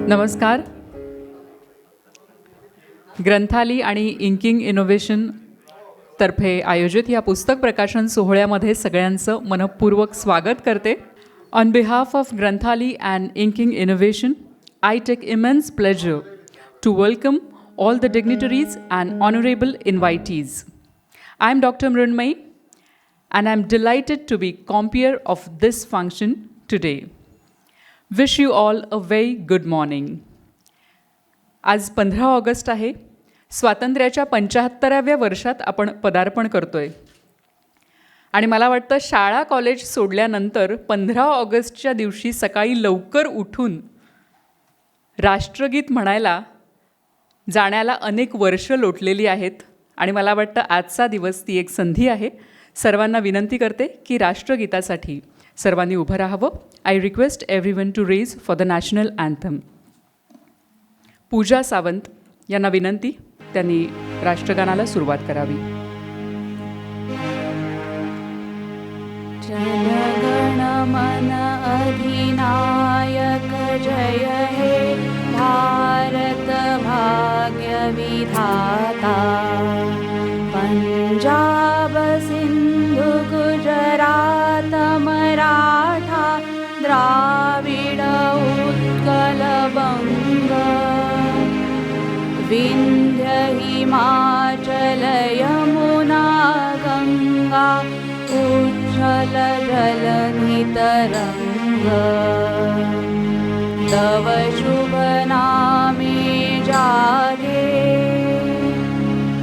नमस्कार. ग्रंथाली आणि inking innovation तर्फे आयोजित या पुस्तक प्रकाशन सोहळ्यामध्ये सगळ्यांचं मनपूर्वक स्वागत करते. On behalf of Granthali and Inking Innovation, I take immense pleasure to welcome all the dignitaries and honorable invitees. I am Dr. Mrunmayee and I am delighted to be compeer of this function today. Wish you all a very good morning. आज 15 August आहे. स्वातंत्र्याच्या 75व्या वर्षात आपण पदार्पण करतोय आणि मला वाटतं शाळा कॉलेज सोडल्यानंतर 15 ऑगस्टच्या दिवशी सकाळी लवकर उठून राष्ट्रगीत म्हणायला जाण्याला अनेक वर्ष लोटलेली आहेत आणि मला वाटतं आजचा दिवस ती एक संधी आहे. सर्वांना विनंती करते की राष्ट्रगीतासाठी सर्वांनी उभं राहावं. I request everyone to raise for the national anthem. Pooja Sawant यांना विनंती, त्यांनी राष्ट्रगानाला सुरुवात करावी. जनगण मन अधिनायक जय हे भारत भाग्य विधाता. पंजाब सिंधु गुजरात मराठा द्राविड उत्कल बंग. विंध्य हिमाचल यमुना गंगा उच्छल जलधि तरंग. तव शुभ नामे जागे,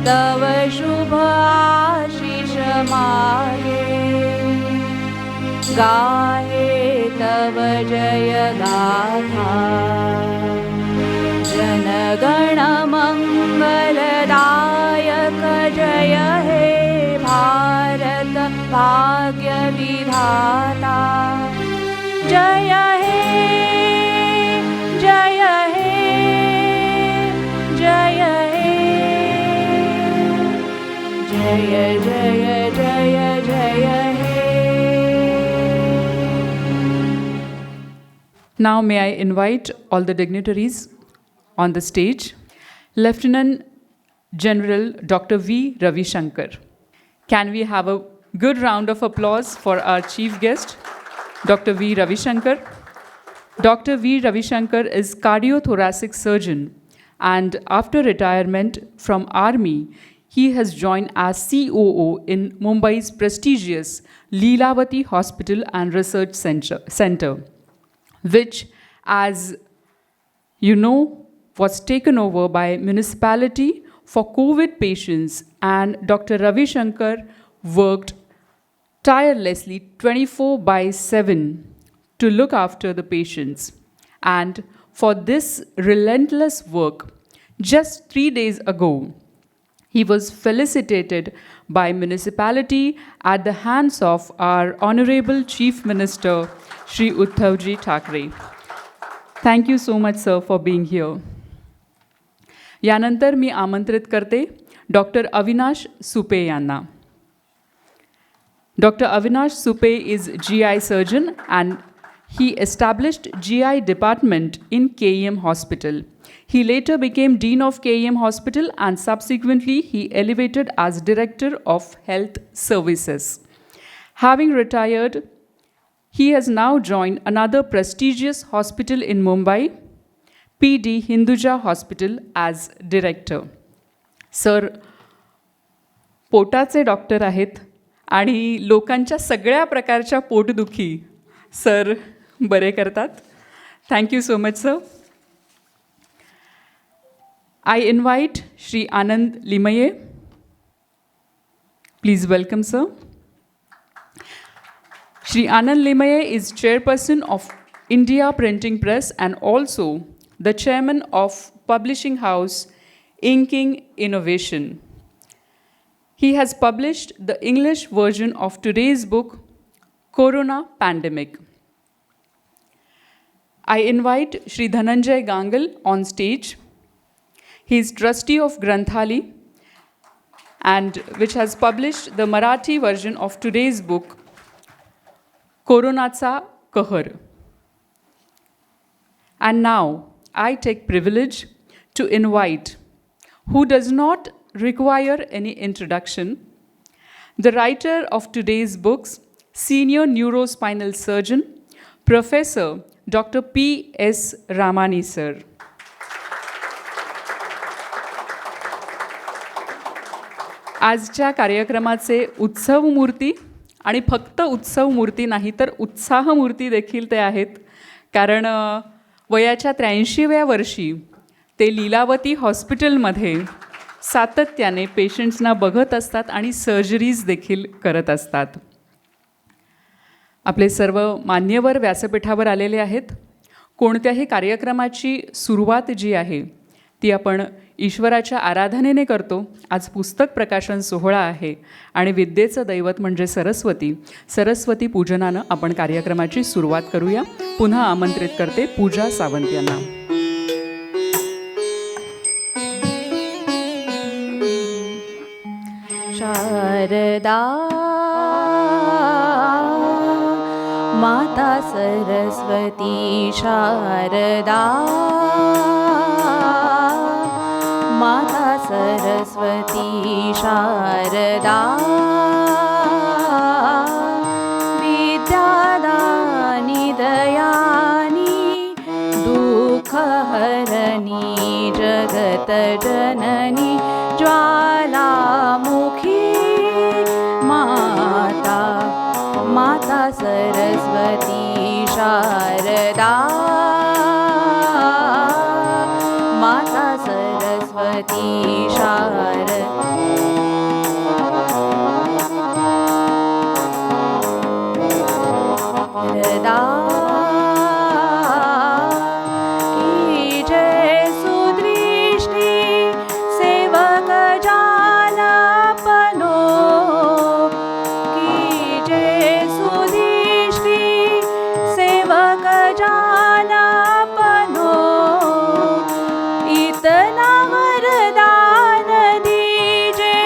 तव शुभ आशीष मागे. गाहे तव जय गाथा. जनगण मंगलदायक जय हे भारत भाग्य विधाता. जय हे जय हे जय हे जय जय जय जय हे. Now may I invite all the dignitaries on the stage. Lieutenant General Dr. V. Ravi Shankar. Can we have a good round of applause for our chief guest, Dr. V. Ravi Shankar? Dr. V. Ravi Shankar is cardiothoracic surgeon, and after retirement from Army, he has joined as COO in Mumbai's prestigious Leelavati Hospital and Research Center, which, as you know, was taken over by municipality for COVID patients, and Dr. Ravi Shankar worked tirelessly 24/7 to look after the patients. And for this relentless work, just 3 days ago, he was felicitated by municipality at the hands of our Honorable Chief Minister, Shri Uddhavji Thackeray. Thank you so much, sir, for being here. यानंतर मी आमंत्रित करते doctor Avinash Supe यांना. Dr. Avinash Supe is GI surgeon and he established GI department in KEM Hospital. He later became Dean of KEM Hospital and subsequently he elevated as Director of Health Services. Having retired, he has now joined another prestigious hospital in Mumbai, PD Hinduja Hospital, as Director. Sir, पोटाचे doctor आहेत आणि लोकांच्या सगळ्या प्रकारच्या पोटदुखी sir बरे करतात. Thank you so much sir. I invite Shri Anand Limaye. Please welcome sir. Shri Anand Limaye is chairperson of India Printing Press and also the chairman of publishing house Inking Innovation. He has published the English version of today's book, Corona Pandemic. I invite Shri Dhananjay Gangal on stage. He is trustee of Granthali and which has published the Marathi version of today's book, Koronaचा कहर. And now I take privilege to invite, who does not require any introduction, the writer of today's books, senior neurospinal surgeon, Professor Dr. P.S. Ramani sir. आजच्या कार्यक्रमाचे उत्सव मूर्ती आणि फक्त उत्सव मूर्ती नाही तर उत्साह मूर्ती देखील ते आहेत, कारण वयाच्या 83व्या वर्षी ते लीलावती हॉस्पिटलमध्ये सातत्याने पेशंट्सना बघत असतात आणि सर्जरीज देखील करत असतात. आपले सर्व मान्यवर व्यासपीठावर आलेले आहेत. कोणत्याही कार्यक्रमाची सुरुवात जी आहे ती आपण ईश्वराच्या आराधनेने करतो. आज पुस्तक प्रकाशन सोहळा आहे आणि विद्येचं दैवत म्हणजे सरस्वती. सरस्वती पूजनानं आपण कार्यक्रमाची सुरुवात करूया. पुन्हा आमंत्रित करते पूजा सावंत यांना. शारदा माता सरस्वती, शारदा माता सरस्वती, शारदा विद्यादानी दयानी दुःखहरणी जगतजननी ज्वालामुखी माता माता सरस्वती, शारदा माता सरस्वती, शारदा की जय सुदृष्टि सेवक जालपनो, की जय सुदृष्टि सेवक जालपनो, इतना वरदान दीजे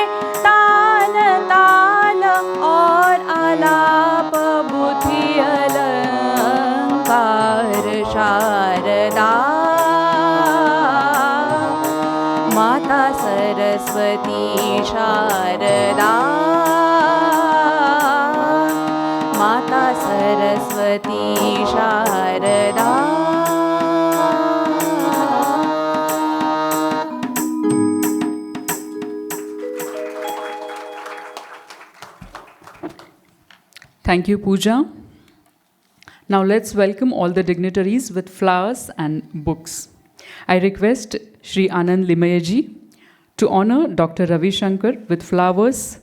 ताल ताल और आलाप बुद्धि अलंकार, शारदा माता सरस्वती, शारदा माता Saraswati, Sharada. Thank you, Pooja. Now let's welcome all the dignitaries with flowers and books. I request Shri Anand Limayaji to honor Dr. Ravi Shankar with flowers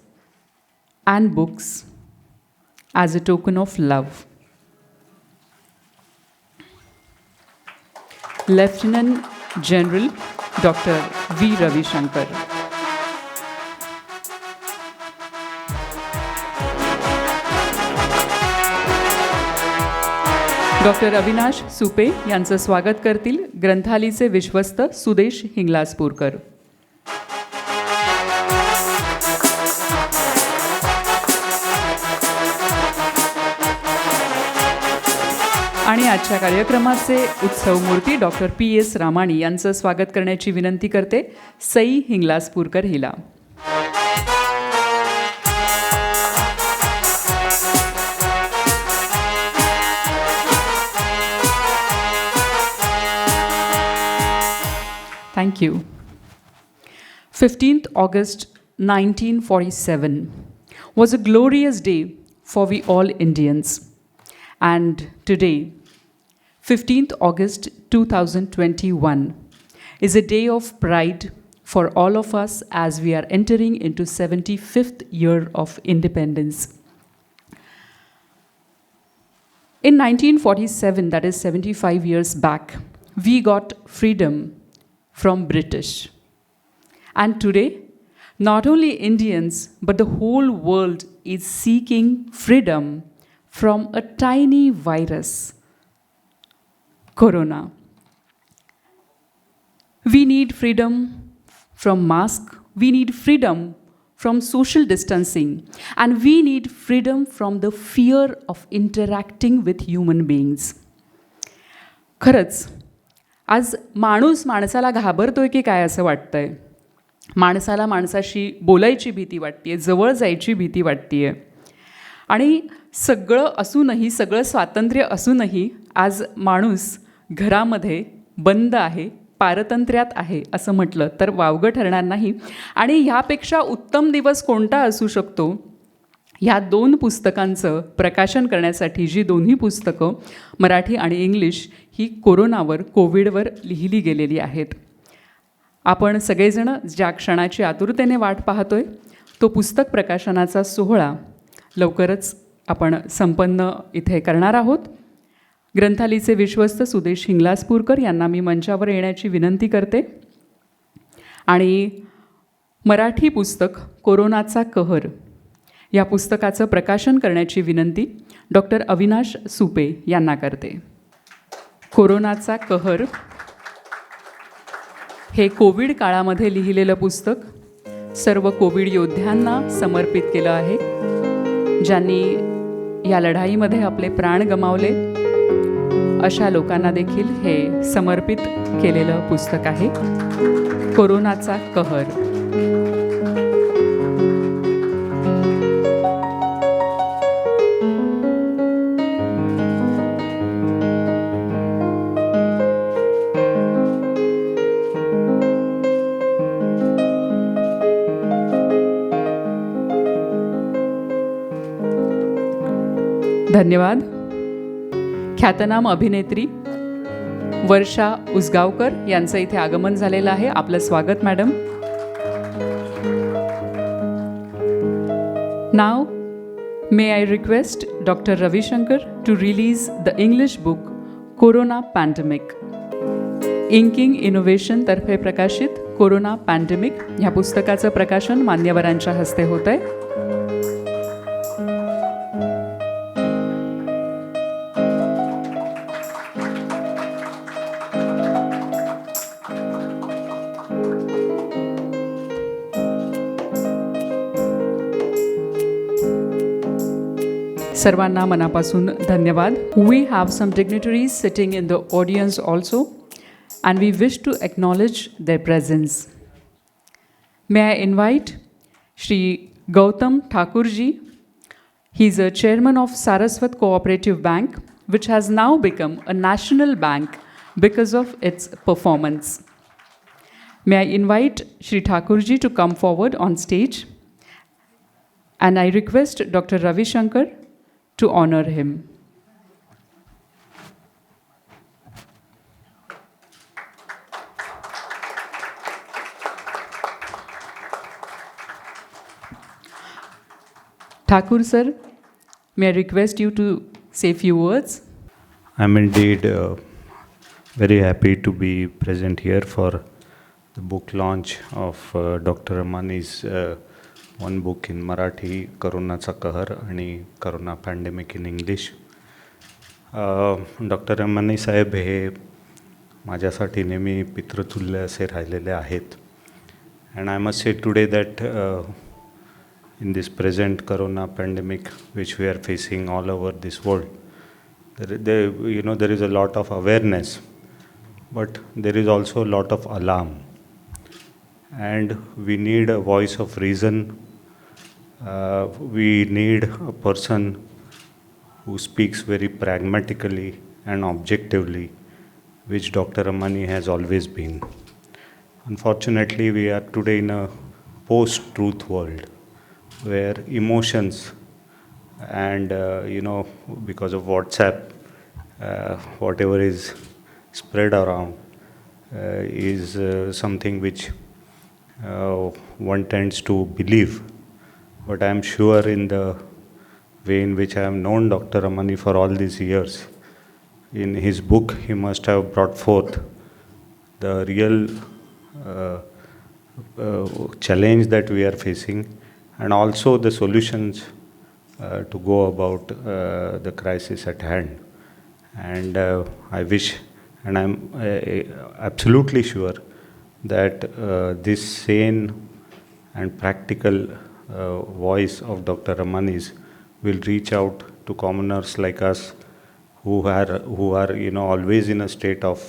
and books as a token of love. Lieutenant General Dr. V. Ravi Shankar. Doctor Avinash Supe यांचं स्वागत करतील ग्रंथालीचे विश्वस्त सुदेश हिंगलाजपूरकर. आणि आजच्या कार्यक्रमाचे उत्सव मूर्ती doctor P.S. Ramani यांचं स्वागत करण्याची विनंती करते सई हिंगलाजपूरकर हिला. Thank you. 15th August 1947 was a glorious day for we all Indians. And today, 15th August 2021, is a day of pride for all of us as we are entering into 75th year of independence. In 1947, that is 75 years back, we got freedom from British. And today, not only Indians, but the whole world is seeking freedom from a tiny virus, Corona. We need freedom from mask, we need freedom from social distancing, and we need freedom from the fear of interacting with human beings. खरंच आज माणूस माणसाला घाबरतोय की काय असं वाटतंय. माणसाला माणसाशी बोलायची भीती वाटते आहे, जवळ जायची भीती वाटते आहे. आणि सगळं असूनही, सगळं स्वातंत्र्य असूनही आज माणूस घरामध्ये बंद आहे, पारतंत्र्यात आहे असं म्हटलं तर वावगं ठरणार नाही. आणि ह्यापेक्षा उत्तम दिवस कोणता असू शकतो. ह्या 2 पुस्तकांचं प्रकाशन करण्यासाठी जी दोन्ही पुस्तकं मराठी आणि इंग्लिश ही कोरोनावर, कोविडवर लिहिली गेलेली आहेत. आपण सगळेजण ज्या क्षणाची आतुरतेने वाट पाहतोय तो पुस्तक प्रकाशनाचा सोहळा लवकरच आपण संपन्न इथे करणार आहोत. ग्रंथालीचे विश्वस्त सुदेश हिंगलाजपूरकर यांना मी मंचावर येण्याची विनंती करते. आणि मराठी पुस्तक कोरोनाचा कहर या पुस्तकाचं प्रकाशन करण्याची विनंती डॉक्टर अविनाश सुपे यांना करते. कोरोनाचा कहर हे कोविड काळामध्ये लिहिलेलं पुस्तक सर्व कोविड योद्ध्यांना समर्पित केलं आहे, ज्यांनी या लढाईमध्ये आपले प्राण गमावले अशा लोकांना देखील हे समर्पित केलेलं पुस्तक आहे. कोरोनाचा कहर. धन्यवाद. ख्यातनाम अभिनेत्री वर्षा उसगावकर यांचं इथे आगमन झालेलं आहे. आपलं स्वागत मॅडम. नाव may I request doctor Ravishankar to release the English book corona pandemic. Inking innovation तर्फे प्रकाशित कोरोना पॅन्डेमिक ह्या पुस्तकाचं प्रकाशन मान्यवरांच्या हस्ते होतं आहे. सर्वांना मनापासून धन्यवाद. We have some dignitaries sitting in the audience also and we wish to acknowledge their presence. May I invite Shri Gautam Thakurji. He is a chairman of Saraswat Cooperative Bank, which has now become a national bank because of its performance. May I invite Shri Thakurji to come forward on stage and I request Dr. Ravi Shankar to honor him. Thakur sir, may I request you to say few words? I'm indeed very happy to be present here for the book launch of Dr. Ramani's one book in Marathi, Koronaचा कहर आणि Corona Pandemic in English. Doctor रमानी साहेब हे माझ्यासाठी नेहमी पितृतुल्य असे राहिलेले आहेत. And I must say today that in this present Corona pandemic which we are facing all over this world, there is a lot of awareness, but there is also a lot of alarm. And we need a voice of reason. We need a person who speaks very pragmatically and objectively, which Dr. Ramani has always been. Unfortunately, we are today in a post-truth world where emotions and, because of WhatsApp, whatever is spread around is something which one tends to believe. But I am sure in the way in which I have known Dr. Ramani for all these years, in his book he must have brought forth the real challenge that we are facing and also the solutions to go about the crisis at hand. And I wish, and I am absolutely sure that this sane and practical voice of Dr. Ramani's will reach out to commoners like us who are always in a state of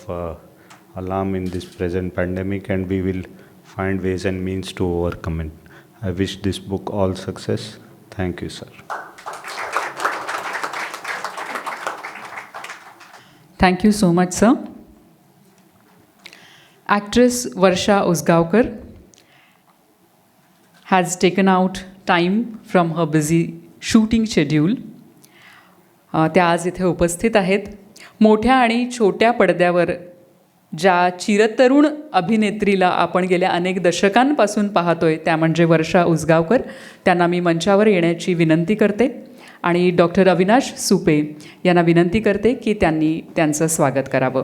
alarm in this present pandemic, and we will find ways and means to overcome it. I wish this book all success. Thank you, sir. Thank you so much, sir. Actress Varsha Usgaonkar has taken out time from her busy shooting schedule. त्या आज इथे उपस्थित आहेत. मोठ्या आणि छोट्या पडद्यावर ज्या चिरतरुण अभिनेत्रीला आपण गेल्या अनेक दशकांपासून पाहतोय त्या म्हणजे वर्षा उसगावकर. त्यांना मी मंचावर येण्याची विनंती करते आणि डॉक्टर अविनाश सुपे यांना विनंती करते की त्यांनी त्यांचं स्वागत करावं.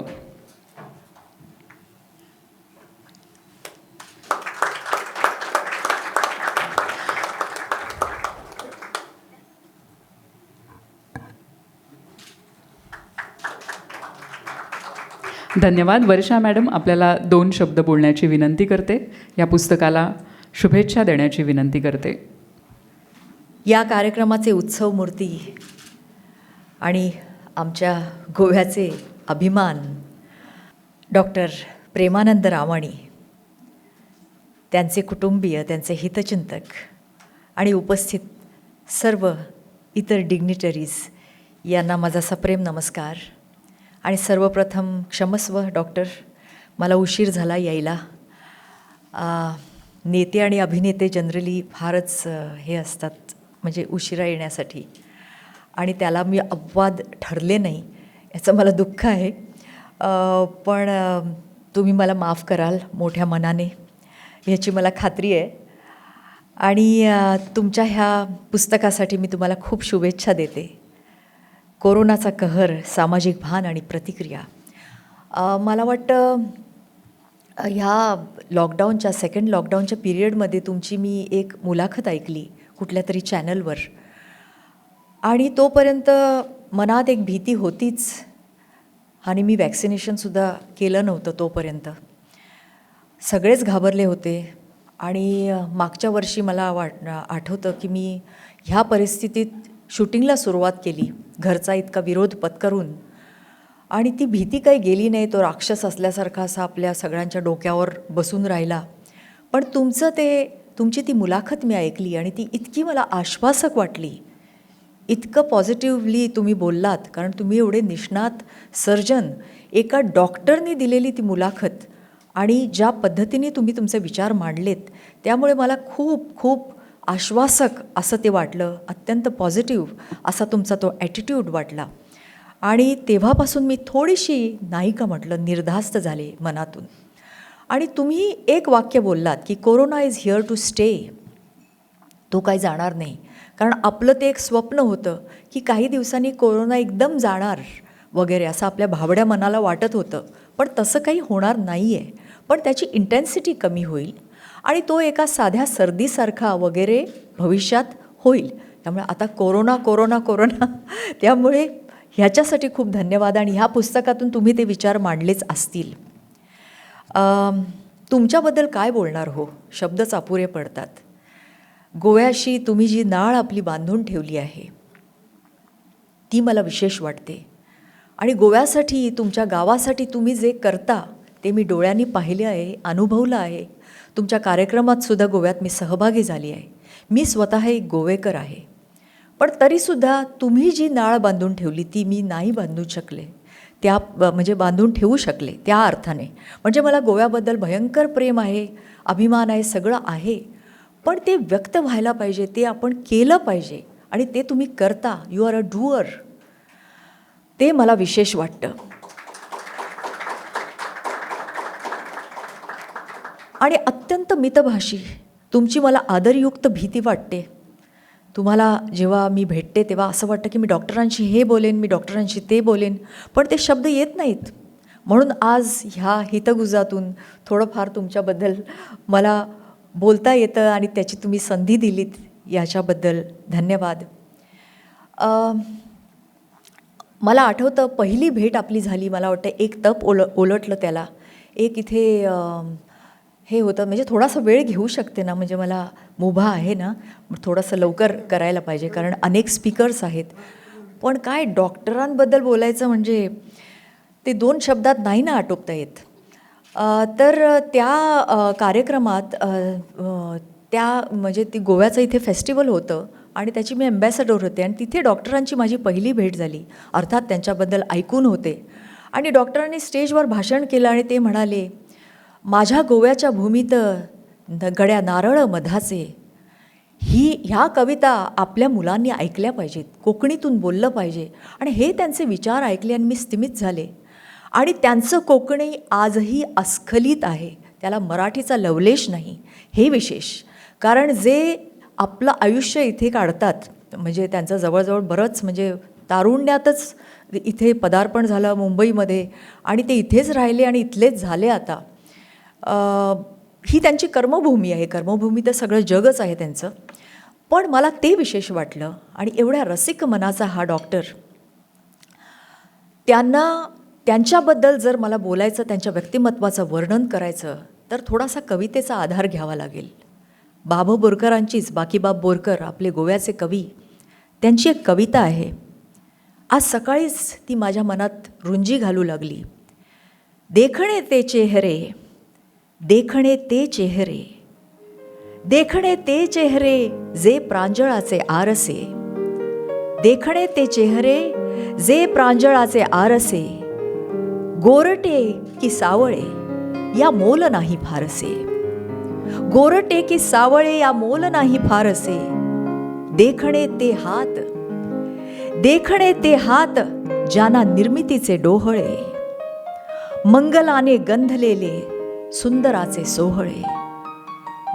धन्यवाद. वर्षा मॅडम, आपल्याला 2 शब्द बोलण्याची विनंती करते. या पुस्तकाला शुभेच्छा देण्याची विनंती करते. या कार्यक्रमाचे उत्सव मूर्ती आणि आमच्या गोव्याचे अभिमान डॉक्टर प्रेमानंद रामाणी, त्यांचे कुटुंबीय, त्यांचे हितचिंतक आणि उपस्थित सर्व इतर डिग्निटरीज यांना माझा सप्रेम नमस्कार. आणि सर्वप्रथम क्षमस्व डॉक्टर, मला उशीर झाला यायला. नेते आणि अभिनेते जनरली फारच हे असतात म्हणजे उशिरा येण्यासाठी, आणि त्याला मी अपवाद ठरले नाही याचं मला दुःख आहे. पण तुम्ही मला माफ कराल मोठ्या मनाने याची मला खात्री आहे. आणि तुमच्या ह्या पुस्तकासाठी मी तुम्हाला खूप शुभेच्छा देते. कोरोनाचा कहर, सामाजिक भान आणि प्रतिक्रिया. मला वाटतं ह्या लॉकडाऊनच्या सेकंड लॉकडाऊनच्या पिरियडमध्ये तुमची मी एक मुलाखत ऐकली कुठल्या तरी चॅनलवर, आणि तोपर्यंत मनात एक भीती होतीच. आणि मी वॅक्सिनेशनसुद्धा केलं नव्हतं तोपर्यंत. सगळेच घाबरले होते. आणि मागच्या वर्षी मला आठवतं की मी ह्या परिस्थितीत शूटिंगला सुरुवात केली, घरचा इतका विरोध पत्करून, आणि ती भीती काही गेली नाही. तो राक्षस असल्यासारखा असा आपल्या सगळ्यांच्या डोक्यावर बसून राहिला. पण तुमची ती मुलाखत मी ऐकली आणि ती इतकी मला आश्वासक वाटली. इतकं पॉझिटिव्हली तुम्ही बोललात, कारण तुम्ही एवढे निष्णात सर्जन, एका डॉक्टरने दिलेली ती मुलाखत आणि ज्या पद्धतीने तुम्ही तुमचे विचार मांडलेत, त्यामुळे मला खूप खूप आश्वासक असं ते वाटलं. अत्यंत पॉझिटिव्ह असा तुमचा तो ॲटिट्यूड वाटला. आणि तेव्हापासून मी थोडीशी नाही का म्हटलं निर्धास्त झाले मनातून. आणि तुम्ही एक वाक्य बोललात की corona is here to stay. तो काही जाणार नाही, कारण आपलं ते एक स्वप्न होतं की काही दिवसांनी कोरोना एकदम जाणार वगैरे असं आपल्या भाबड्या मनाला वाटत होतं. पण तसं काही होणार नाही आहे, पण त्याची इंटेन्सिटी कमी होईल आणि तो एका साध्या सर्दीसारखा वगैरे भविष्यात होईल. त्यामुळे आता कोरोना कोरोना कोरोना त्यामुळे ह्याच्यासाठी खूप धन्यवाद. आणि ह्या पुस्तकातून तुम्ही ते विचार मांडलेच असतील. तुमच्याबद्दल काय बोलणार हो, शब्दच अपुरे पडतात. गोव्याशी तुम्ही जी नाळ आपली बांधून ठेवली आहे ती मला विशेष वाटते. आणि गोव्यासाठी, तुमच्या गावासाठी तुम्ही जे करता ते मी डोळ्यांनी पाहिले आहे, अनुभवलं आहे. तुमच्या कार्यक्रमातसुद्धा गोव्यात मी सहभागी झाली आहे. मी स्वतः एक गोवेकर आहे. पण तरीसुद्धा तुम्ही जी नाळ बांधून ठेवली ती मी नाही बांधू शकले, त्या म्हणजे बांधून ठेवू शकले त्या अर्थाने. म्हणजे मला गोव्याबद्दल भयंकर प्रेम आहे, अभिमान आहे, सगळं आहे. पण ते व्यक्त व्हायला पाहिजे, ते आपण केलं पाहिजे, आणि ते तुम्ही करता. You are a doer. ते मला विशेष वाटतं. आणि अत्यंत मितभाषी तुमची मला आदरयुक्त भीती वाटते. तुम्हाला जेव्हा मी भेटते तेव्हा असं वाटतं की मी डॉक्टरांशी हे बोलेन, मी डॉक्टरांशी ते बोलेन, पण ते शब्द येत नाहीत. म्हणून आज ह्या हितगुजातून थोडंफार तुमच्याबद्दल मला बोलता येतं आणि त्याची तुम्ही संधी दिलीत, याच्याबद्दल धन्यवाद. मला आठवतं पहिली भेट आपली झाली, मला वाटतं एक तप ओलटलं त्याला. एक इथे हे होतं, म्हणजे थोडासा वेळ घेऊ शकते ना, म्हणजे मला मुभा आहे ना, थोडंसं लवकर करायला पाहिजे कारण अनेक स्पीकर्स आहेत. पण काय डॉक्टरांबद्दल बोलायचं म्हणजे ते 2 शब्दात नाही ना आटोपता येत. तर त्या कार्यक्रमात त्या म्हणजे ती गोव्याचं इथे फेस्टिवल होतं आणि त्याची मी ॲम्बॅसॅडर होते आणि तिथे डॉक्टरांची माझी पहिली भेट झाली. अर्थात त्यांच्याबद्दल ऐकून होते आणि डॉक्टरांनी स्टेजवर भाषण केलं आणि ते म्हणाले, माझ्या गोव्याच्या भूमीत गड्या नारळ मधाचे, ह्या कविता आपल्या मुलांनी ऐकल्या पाहिजेत, कोकणीतून बोललं पाहिजे. आणि हे त्यांचे विचार ऐकले आणि मी स्तिमित झाले. आणि त्यांचं कोकणी आजही अस्खलित आहे, त्याला मराठीचा लवलेश नाही. हे विशेष, कारण जे आपलं आयुष्य इथे काढतात, म्हणजे त्यांचं जवळजवळ बरंच म्हणजे तारुण्यातच इथे पदार्पण झालं मुंबईमध्ये आणि ते इथेच राहिले आणि इथलेच झाले आता. ही त्यांची कर्मभूमी आहे. कर्मभूमी तर सगळं जगच आहे त्यांचं. पण मला ते विशेष वाटलं आणि एवढ्या रसिक मनाचा हा डॉक्टर, त्यांच्याबद्दल जर मला बोलायचं, त्यांच्या व्यक्तिमत्वाचं वर्णन करायचं तर थोडासा कवितेचा आधार घ्यावा लागेल. बाबू बोरकरांचीच, बाकीबाब बोरकर आपले गोव्याचे कवी, त्यांची एक कविता आहे. आज सकाळीच ती माझ्या मनात रुंजी घालू लागली. देखणे ते चेहरे, देखणे ते चेहरे, देखणे ते चेहरे जे प्रांजळाचे आरसे, देखणे ते चेहरे जे प्रांजळाचे आरसे, गोरटे की सावळे या मोल नाही फारसे, गोरटे की सावळे या मोल नाही फारसे, देखणे ते हात, देखणे ते हात ज्यांना निर्मितीचे डोहळे, मंगलाने गंधलेले सुंदराचे सोहळे,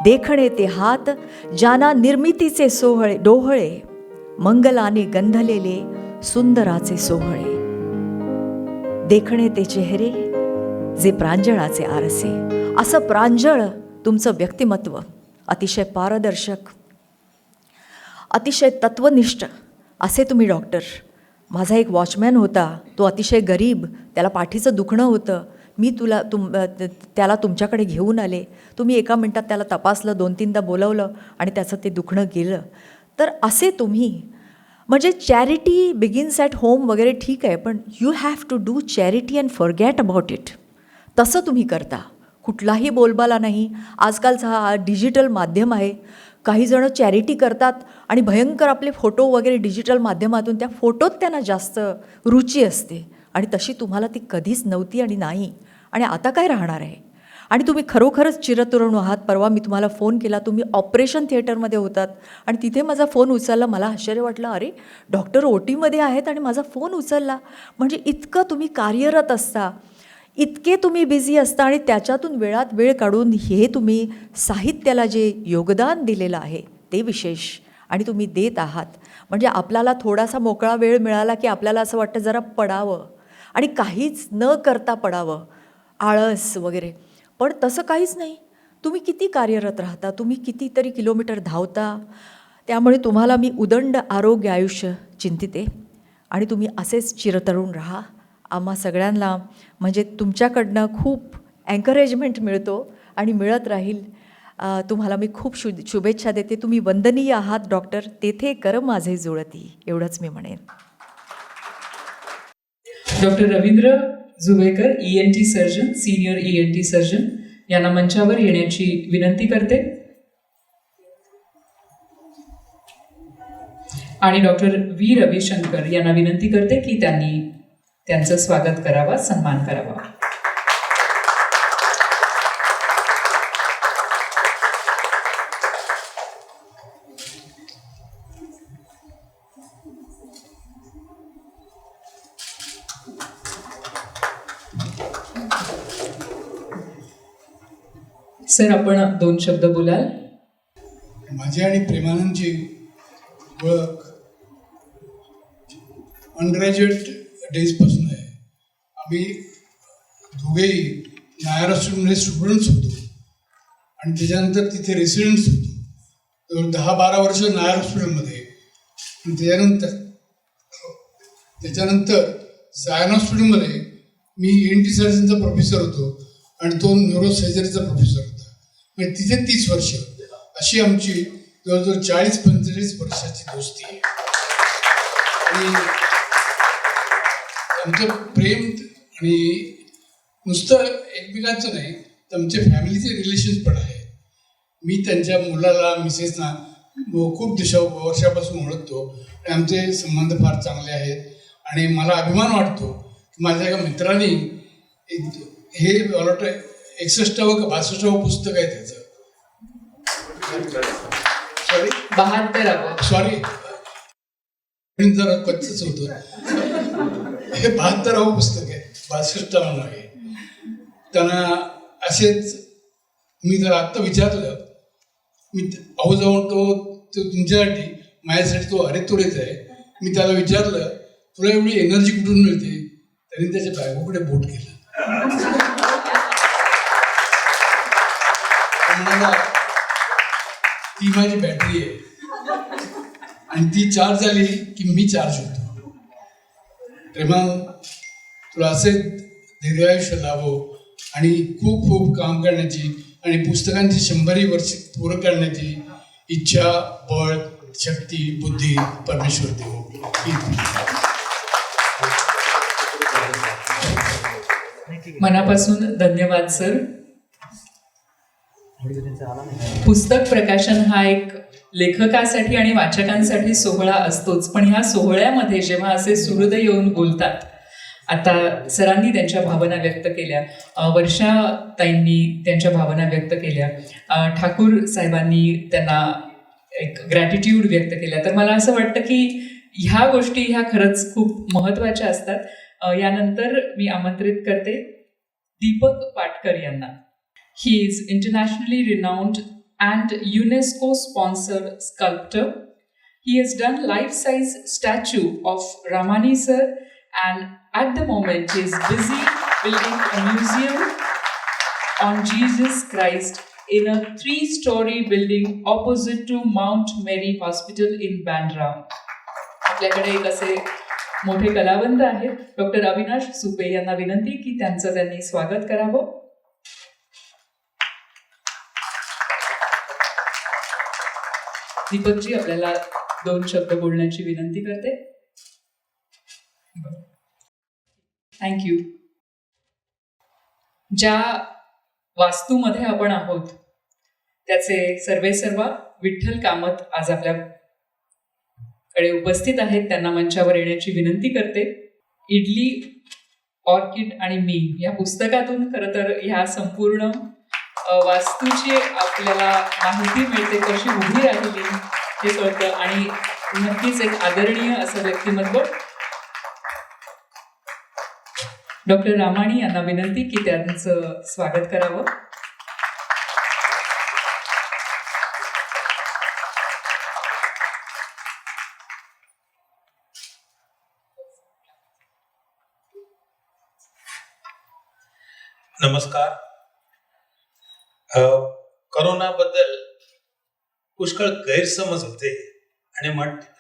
देखणे ते हात ज्यांना निर्मितीचे डोहळे, मंगलाने गंधलेले सुंदराचे सोहळे, देखणे ते चेहरे जे प्रांजळाचे आरसे. असं प्रांजळ तुमचं व्यक्तिमत्व, अतिशय पारदर्शक, अतिशय तत्वनिष्ठ असे तुम्ही डॉक्टर. माझा एक वॉचमॅन होता, तो अतिशय गरीब, त्याला पाठीचं दुखणं होतं. मी त्याला तुमच्याकडे घेऊन आले. तुम्ही एका मिनटात त्याला तपासलं, 2-3दा बोलवलं आणि त्याचं ते दुखणं गेलं. तर असे तुम्ही म्हणजे चॅरिटी बिगिन्स ॲट होम वगैरे ठीक आहे, पण you have to do charity and forget about it. तसं तुम्ही करता. कुठलाही बोलबाला नाही. आजकालचा हा डिजिटल माध्यम आहे. काही जणं चॅरिटी करतात आणि भयंकर आपले फोटो वगैरे डिजिटल माध्यमातून, त्या फोटोत त्यांना जास्त रुची असते आणि तशी तुम्हाला ती कधीच नव्हती आणि नाही आणि आता काय राहणार आहे. आणि तुम्ही खरोखरच चिरतरुण आहात. परवा मी तुम्हाला फोन केला, तुम्ही ऑपरेशन थिएटरमध्ये होतात आणि तिथे माझा फोन उचलला. मला आश्चर्य वाटलं, अरे डॉक्टर ओटीमध्ये आहेत आणि माझा फोन उचलला. म्हणजे इतकं तुम्ही कार्यरत असता, इतके तुम्ही बिझी असता आणि त्याच्यातून वेळात वेळ काढून हे तुम्ही साहित्याला जे योगदान दिलेलं आहे ते विशेष आणि तुम्ही देत आहात. म्हणजे आपल्याला थोडासा मोकळा वेळ मिळाला की आपल्याला असं वाटतं जरा पडावं आणि काहीच न करता पडावं, आळस वगैरे. पण तसं काहीच नाही. तुम्ही किती कार्यरत राहता, तुम्ही कितीतरी किलोमीटर धावता. त्यामुळे तुम्हाला मी उदंड आरोग्य आयुष्य चिंतिते आणि तुम्ही असेच चिरतरुण राहा. आम्हा सगळ्यांना म्हणजे तुमच्याकडनं खूप एन्करेजमेंट मिळतो आणि मिळत राहील. तुम्हाला मी खूप शुभेच्छा देते. तुम्ही वंदनीय आहात डॉक्टर. तेथे कर माझे जुळती, एवढंच मी म्हणेन. Doctor Ravindra Juvekar, ENT surgeon, senior ENT surgeon, यांना मंचावर येण्याची विनंती करते. आणि डॉक्टर V. रविशंकर यांना विनंती करते की त्यांनी त्यांचं स्वागत करावा, सन्मान करावा. सर, आपण 2 शब्द बोलाल. माझी आणि प्रेमानंदची ओळख अंडरग्रॅज्युएट डेजपासून आहे. आम्ही दोघेही नायर हॉस्पिटलमध्ये स्टुडंट्स होतो आणि त्याच्यानंतर तिथे रेसिडेंट्स होतो. 10-12 वर्ष नायर हॉस्पिटलमध्ये आणि त्याच्यानंतर सायन हॉस्पिटलमध्ये मी ENT सर्जनचा प्रोफेसर होतो आणि तो न्यूरोसर्जरीचा प्रोफेसर होता. म्हणजे तिथे 30 वर्ष, अशी आमची जवळजवळ 40-45 वर्षाची दोस्ती आहे. आणि आमचं प्रेम आणि नुसतं एकमेकांचं नाही, तर आमच्या फॅमिलीचे रिलेशन्स पण आहेत. मी त्यांच्या मुलाला मिसेसना खूप वर्षापासून ओळखतो आणि आमचे संबंध फार चांगले आहेत. आणि मला अभिमान वाटतो की माझ्या एका मित्राने हे मला वाटतं 61वं का 62वं पुस्तक आहे त्याचं, सॉरी 72. सॉरी जरा कच्चच होतं, हे 72वं पुस्तक आहे, 62वं नाही. त्यांना असेच मी जर आत्ता विचारलं, मी अहो जाऊन तो तुमच्यासाठी माझ्यासाठी तो अरेतुरेच आहे, मी त्याला विचारलं तुला एवढी एनर्जी कुठून मिळते, त्यांनी त्याच्या बायकोकडे बोट केलं. म्हणाला ती माझी बॅटरी आहे आणि ती चार्ज झाली की मी चार्ज होतो. प्रेमा, तुला असे दीर्घायुष्य लाभो आणि खूप खूप काम करण्याची आणि पुस्तकांची 100 वर्ष पूर्ण करण्याची इच्छा, बळ, शक्ती, बुद्धी परमेश्वर देवो. मनापासून धन्यवाद सर. पुस्तक प्रकाशन हा एक लेखकासाठी आणि वाचकांसाठी सोहळा असतोच, पण ह्या सोहळ्यामध्ये जेव्हा असे सुहृद येऊन बोलतात, आता सरांनी त्यांच्या भावना व्यक्त केल्या, वर्षाताईंनी त्यांच्या भावना व्यक्त केल्या, ठाकूर साहेबांनी त्यांना एक ग्रॅटिट्यूड व्यक्त केल्या, तर मला असं वाटतं की ह्या गोष्टी ह्या खरंच खूप महत्त्वाच्या असतात. यानंतर मी आमंत्रित करते दीपक पाटकर यांना. He is internationally renowned and UNESCO sponsored sculptor. He has done life-size statue of Ramani sir, and at the moment he is busy building a museum on Jesus Christ in a 3-story building opposite to Mount Mary Hospital in Bandra. आपल्याकडे एक असे मोठे कलावंत आहेत, doctor Avinash Supe यांना विनंती की त्यांचं त्यांनी स्वागत करावं. दीपकजी, आपल्याला 2 शब्द बोलण्याची विनंती करते. थँक्यू. ज्या वास्तूमध्ये आपण आहोत त्याचे सर्वेसर्वा विठ्ठल कामत आज आपल्याकडे उपस्थित आहेत. त्यांना मंचावर येण्याची विनंती करते. इडली, ऑर्किड आणि मी या पुस्तकातून खरं तर ह्या संपूर्ण वास्तूची आपल्याला माहिती मिळते, कशी उभी राहिली हे कळतं, आणि नक्कीच एक आदरणीय असं व्यक्तिमत्व. डॉक्टर रामाणी यांना विनंती की त्यांचं स्वागत करावं. नमस्कार. करोनाबद्दल पुष्कळ गैरसमज होते आणि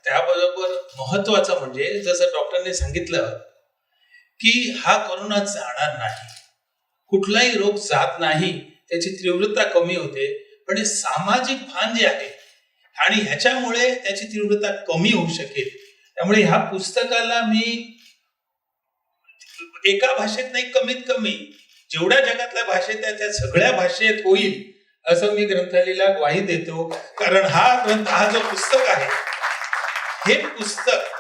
त्याबरोबर महत्वाचं म्हणजे जसं डॉक्टरने सांगितलं की हा कोरोना जाणार नाही, कुठलाही रोग जात नाही, त्याची तीव्रता कमी होते, पण हे सामाजिक भान जे आहे आणि ह्याच्यामुळे त्याची तीव्रता कमी होऊ शकेल. त्यामुळे ह्या पुस्तकाला मी एका भाषेत नाही, कमीत कमी जेवढ्या जगातल्या भाषेत आहे त्या सगळ्या भाषेत होईल असं मी ग्रंथालयाला ग्वाही देतो. कारण हा जो पुस्तक आहे, हे पुस्तक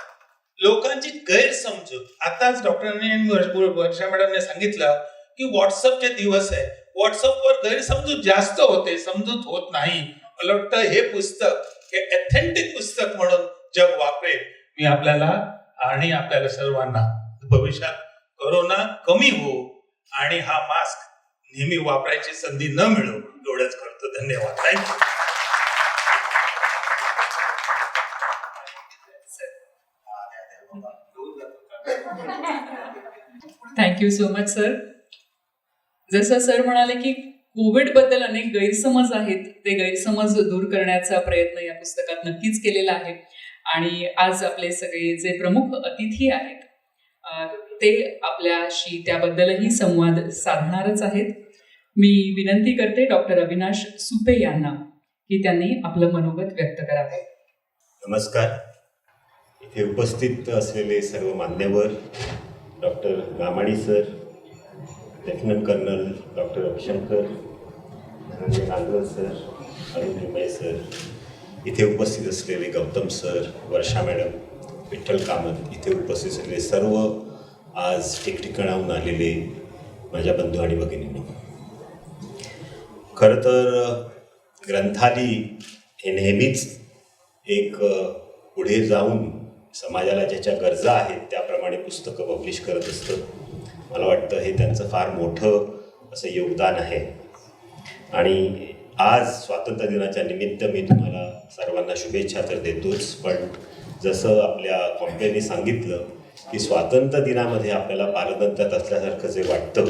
लोकांची गैरसमजूत, आताच डॉक्टरांनी वर्षा मॅडमने सांगितलं की व्हॉट्सअपचे दिवस आहे, व्हॉट्सअपवर गैरसमजूत जास्त होते, समजूत होत नाही. मला वाटतं हे पुस्तक हे ऑथेंटिक पुस्तक म्हणून जग वापरेल. मी आपल्याला आणि आपल्याला सर्वांना भविष्यात कोरोना कमी हो आणि हा मास्क नेहमी वापरायची संधी न मिळो एवढंच करतो. धन्यवाद. Thank you so much sir. जसं सर म्हणाले की कोविड बद्दल अनेक गैरसमज आहेत, ते गैरसमज दूर करण्याचा प्रयत्न या पुस्तकात नक्कीच केलेला आहे. आणि आज आपले सगळे जे प्रमुख अतिथी आहेत ते आपल्याशी त्याबद्दलही संवाद साधणारच आहेत. मी विनंती करते डॉक्टर अविनाश सुपे यांना की त्यांनी आपलं मनोगत व्यक्त करावे. नमस्कार. इथे उपस्थित असलेले सर्व मान्यवर, doctor Ramani sir, lieutenant colonel doctor Ravishankar, Dhananjay Nangal sir, Arun Limbale sir, इथे उपस्थित असलेले गौतम सर, वर्षा मॅडम, विठ्ठल कामत, इथे उपस्थित असलेले सर्व आज ठिकठिकाणाहून आलेले माझ्या बंधू आणि भगिनींनो, खरं तर ग्रंथाली हे नेहमीच एक पुढे जाऊन समाजाला ज्याच्या गरजा आहेत त्याप्रमाणे पुस्तकं पब्लिश करत असतं. मला वाटतं हे त्यांचं फार मोठं असं योगदान आहे. आणि आज स्वातंत्र्य दिनाच्या निमित्त मी तुम्हाला सर्वांना शुभेच्छा तर देतोच, पण जसं आपल्या कॉम्प्लेनी सांगितलं की स्वातंत्र्य दिनामध्ये आपल्याला पारदंतात असल्यासारखं जे वाटतं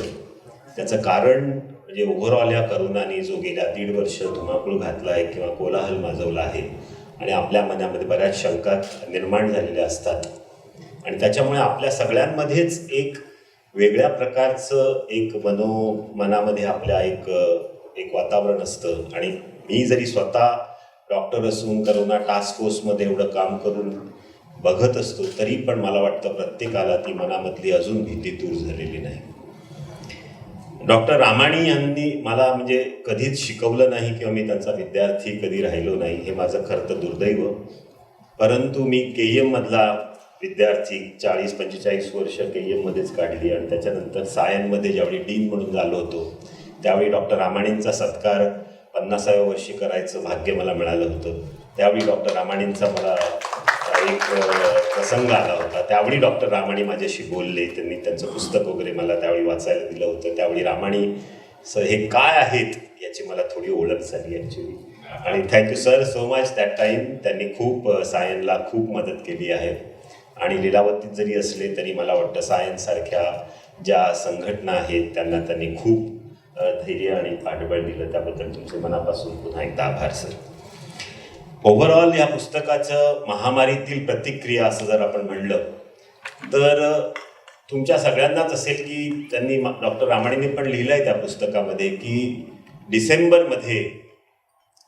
त्याचं कारण म्हणजे ओव्हरऑल या करोनाने जो गेल्या 1.5 वर्ष धुमाकूळ घातला आहे किंवा कोलाहल माजवला आहे आणि आपल्या मनामध्ये बऱ्याच शंका निर्माण झालेल्या असतात आणि त्याच्यामुळे आपल्या सगळ्यांमध्येच एक वेगळ्या प्रकारचं एक मनामध्ये आपल्या एक वातावरण असतं. आणि मी जरी स्वतः डॉक्टर असून करोना टास्क फोर्समध्ये एवढं काम करून बघत असतो तरी पण मला वाटतं प्रत्येकाला ती मनामधली अजून भीती दूर झालेली नाही. डॉक्टर रामाणी यांनी मला म्हणजे कधीच शिकवलं नाही किंवा मी त्यांचा विद्यार्थी कधी राहिलो नाही, हे माझं खरं तर दुर्दैव. परंतु मी KM मधला विद्यार्थी 40-45 वर्ष KM मध्येच काढली आणि त्याच्यानंतर सायनमध्ये ज्यावेळी डीन म्हणून झालो होतो त्यावेळी डॉक्टर रामाणींचा सत्कार 50व्या वर्षी करायचं भाग्य मला मिळालं होतं. त्यावेळी डॉक्टर रामाणींचा मला एक प्रसंग आला होता. त्यावेळी डॉक्टर रामाणी माझ्याशी बोलले, त्यांनी त्यांचं पुस्तक वगैरे मला त्यावेळी वाचायला दिलं होतं. त्यावेळी रामाणी सर हे काय आहेत याची मला थोडी ओळख झाली ॲक्च्युली. आणि thank you sir so much that time. त्यांनी खूप सायनला खूप मदत केली आहे आणि लीलावतीत जरी असले तरी मला वाटतं सायनसारख्या ज्या संघटना आहेत त्यांना त्यांनी खूप धैर्य आणि पाठबळ दिलं. त्याबद्दल तुमचे मनापासून पुन्हा एकदा आभार सर. ओव्हरऑल या पुस्तकाचं महामारीतील प्रतिक्रिया असं जर आपण म्हणलं तर तुमच्या सगळ्यांनाच असेल की त्यांनी डॉक्टर रामाणींनी पण लिहिलं आहे त्या पुस्तकामध्ये की डिसेंबरमध्ये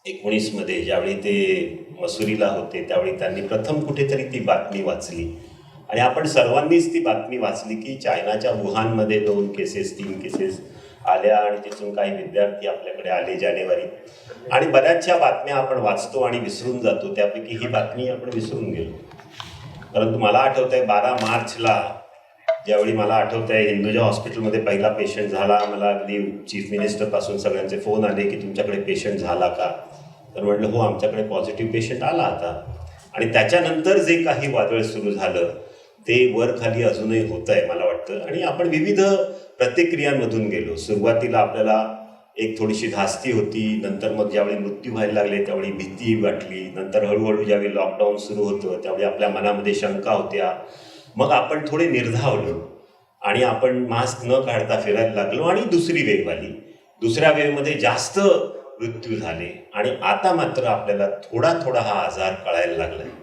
19 ज्यावेळी ते मसुरीला होते त्यावेळी त्यांनी प्रथम कुठेतरी ती बातमी वाचली आणि आपण सर्वांनीच ती बातमी वाचली की चायनाच्या वुहानमध्ये 2 केसेस 3 केसेस आल्या आणि तिथून काही विद्यार्थी आपल्याकडे आले जानेवारी. आणि बऱ्याचशा बातम्या आपण वाचतो आणि विसरून जातो, त्यापैकी ही बातमी आपण विसरून गेलो. परंतु मला आठवतं आहे 12 मार्चला ज्यावेळी मला आठवतं आहे हिंदुजा हॉस्पिटलमध्ये पहिला पेशंट झाला, मला अगदी चीफ मिनिस्टरपासून सगळ्यांचे फोन आले की तुमच्याकडे पेशंट झाला का, तर म्हटलं हो आमच्याकडे पॉझिटिव्ह पेशंट आला आता. आणि त्याच्यानंतर जे काही वादळ सुरू झालं ते वर खाली अजूनही होतं आहे मला वाटतं. आणि आपण विविध प्रतिक्रियांमधून गेलो. सुरुवातीला आपल्याला एक थोडीशी धास्ती होती, नंतर मग ज्यावेळी मृत्यू व्हायला लागले त्यावेळी भीती वाटली, नंतर हळूहळू ज्यावेळी लॉकडाऊन सुरू होतं त्यावेळी आपल्या मनामध्ये शंका होत्या. मग आपण थोडे निर्धावलो आणि आपण मास्क न काढता फिरायला लागलो आणि दुसरी वेव आली. दुसऱ्या वेवमध्ये जास्त मृत्यू झाले आणि आता मात्र आपल्याला थोडा थोडा हा आजार कळायला लागला आहे.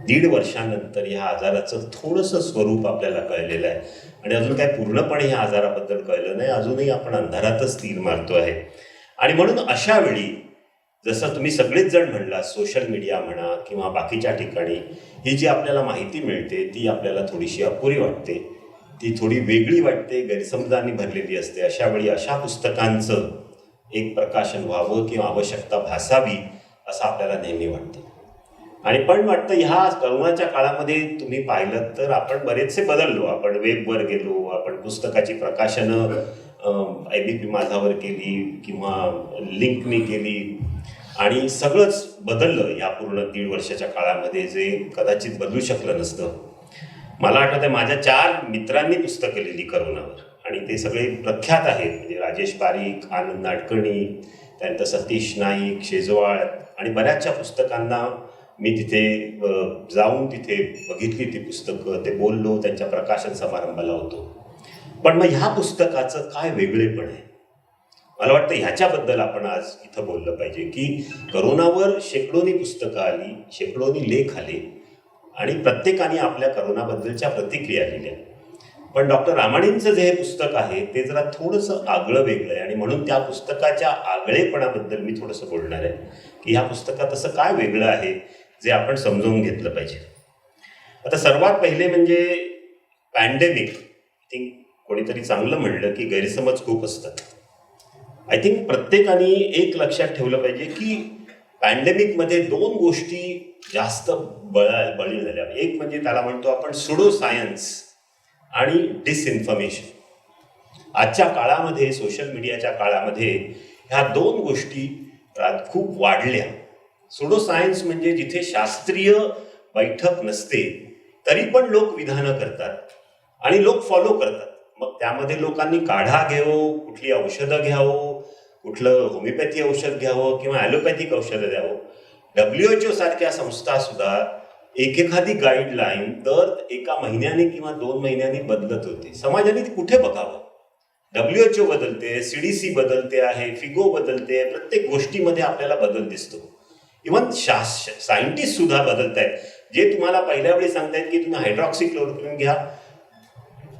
1.5 वर्षानंतर ह्या आजाराचं थोडंसं स्वरूप आपल्याला कळलेलं आहे आणि अजून काय पूर्णपणे ह्या आजाराबद्दल कळलं नाही. अजूनही आपण अंधारातच तीर मारतो आहे. आणि म्हणून अशा वेळी जसं तुम्ही सगळेच जण म्हणला सोशल मीडिया म्हणा किंवा बाकीच्या ठिकाणी ही जी आपल्याला माहिती मिळते ती आपल्याला थोडीशी अपुरी वाटते, ती थोडी वेगळी वाटते, गैरसमजांनी भरलेली असते. अशा वेळी अशा पुस्तकांचं एक प्रकाशन व्हावं किंवा आवश्यकता भासावी असं आपल्याला नेहमी वाटतं. आणि पण वाटतं ह्या करोनाच्या काळामध्ये तुम्ही पाहिलं तर आपण बरेचसे बदललो. आपण वेबवर गेलो, आपण पुस्तकाची प्रकाशनं IBP माझावर केली किंवा लिंकनी केली आणि सगळंच बदललं ह्या पूर्ण 1.5 वर्षाच्या काळामध्ये, जे कदाचित बदलू शकलं नसतं. मला आठवतं आहे माझ्या 4 मित्रांनी पुस्तकं लिहिली करोनावर आणि ते सगळे प्रख्यात आहेत. म्हणजे राजेश पारीख, आनंद नाडकर्णी, त्यानंतर सतीश नाईक, शेजवाळ आणि बऱ्याचशा पुस्तकांना मी तिथे जाऊन तिथे बघितली ती पुस्तकं, ते बोललो, त्यांच्या प्रकाशन समारंभाला होतो. पण मग ह्या पुस्तकाचं काय वेगळेपण आहे मला वाटतं ह्याच्याबद्दल आपण आज इथं बोललं पाहिजे की करोनावर शेकडोनी पुस्तकं आली, शेकडोनी लेख आले आणि प्रत्येकाने आपल्या करोनाबद्दलच्या प्रतिक्रिया लिहिल्या. पण डॉक्टर रामाणींचं जे हे पुस्तक आहे ते जरा थोडंसं आगळं वेगळं आहे आणि म्हणून त्या पुस्तकाच्या आगळेपणाबद्दल मी थोडंसं बोलणार आहे की ह्या पुस्तकात असं काय वेगळं आहे जे आपण समजावून घेतलं पाहिजे. आता सर्वात पहिले म्हणजे पॅन्डेमिक. थिंक कोणीतरी चांगलं म्हणलं की गैरसमज खूप असतात. आय थिंक प्रत्येकाने एक लक्षात ठेवलं पाहिजे की पॅन्डेमिकमध्ये 2 गोष्टी जास्त बळी झाल्या. एक म्हणजे त्याला म्हणतो आपण सुडो सायन्स आणि डिसइन्फॉर्मेशन. आजच्या काळामध्ये, सोशल मीडियाच्या काळामध्ये ह्या 2 गोष्टी खूप वाढल्या. सुडो सायन्स म्हणजे जिथे शास्त्रीय बैठक नसते तरी पण लोक विधानं करतात आणि लोक फॉलो करतात. मग त्यामध्ये लोकांनी काढा घ्यावं, कुठली औषधं घ्यावं, कुठलं होमिओपॅथी औषध घ्यावं किंवा ॲलोपॅथिक औषधं द्यावं. WHO सारख्या संस्था सुद्धा एखादी गाईडलाईन दर 1 महिन्याने किंवा 2 महिन्यांनी बदलत होते. समाजाने ती कुठे बघावं? WHO बदलते, CDC बदलते आहे, फिगो बदलते, प्रत्येक गोष्टीमध्ये आपल्याला बदल दिसतो. इव्हन सायंटिस्ट सुद्धा बदलत आहेत. जे तुम्हाला पहिल्या वेळी सांगतायत की तुम्ही हायड्रॉक्सिक्लोरोक्विन घ्या,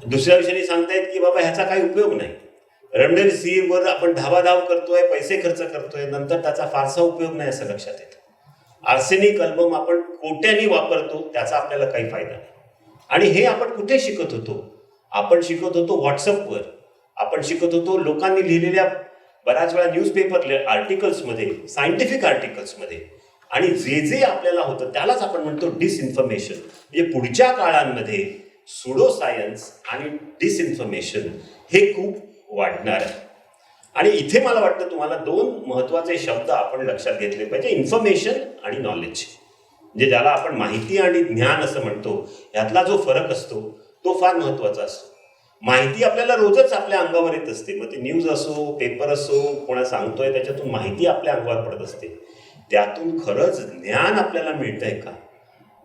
दुसऱ्या दिवशी सांगतायत की बाबा ह्याचा काही उपयोग नाही. रेमडेसिवीरवर आपण धावाधाव करतोय, पैसे खर्च करतोय, नंतर त्याचा फारसा उपयोग नाही असं लक्षात येतं. आर्सेनिक अल्बम आपण कोट्यानी वापरतो, त्याचा आपल्याला काही फायदा नाही. आणि हे आपण कुठे शिकत होतो? आपण शिकत होतो व्हॉट्सअपवर, आपण शिकत होतो लोकांनी लिहिलेल्या बऱ्याच वेळा न्यूजपेपर आर्टिकल्समध्ये, सायंटिफिक आर्टिकल्समध्ये. आणि जे जे आपल्याला होतं त्यालाच आपण म्हणतो डिसइन्फॉर्मेशन. म्हणजे पुढच्या काळांमध्ये सुडो सायन्स आणि डिसइन्फॉर्मेशन हे खूप वाढणार आहे. आणि इथे मला वाटतं तुम्हाला 2 महत्त्वाचे शब्द आपण लक्षात घेतले पाहिजे, इन्फॉर्मेशन आणि नॉलेज. म्हणजे ज्याला आपण माहिती आणि ज्ञान असं म्हणतो, यातला जो फरक असतो तो फार महत्त्वाचा असतो. माहिती आपल्याला रोजच आपल्या अंगावर येत असते. मग ते न्यूज असो, पेपर असो, कोणा सांगतोय त्याच्यातून माहिती आपल्या अंगावर पडत असते. त्यातून खरंच ज्ञान आपल्याला मिळतंय का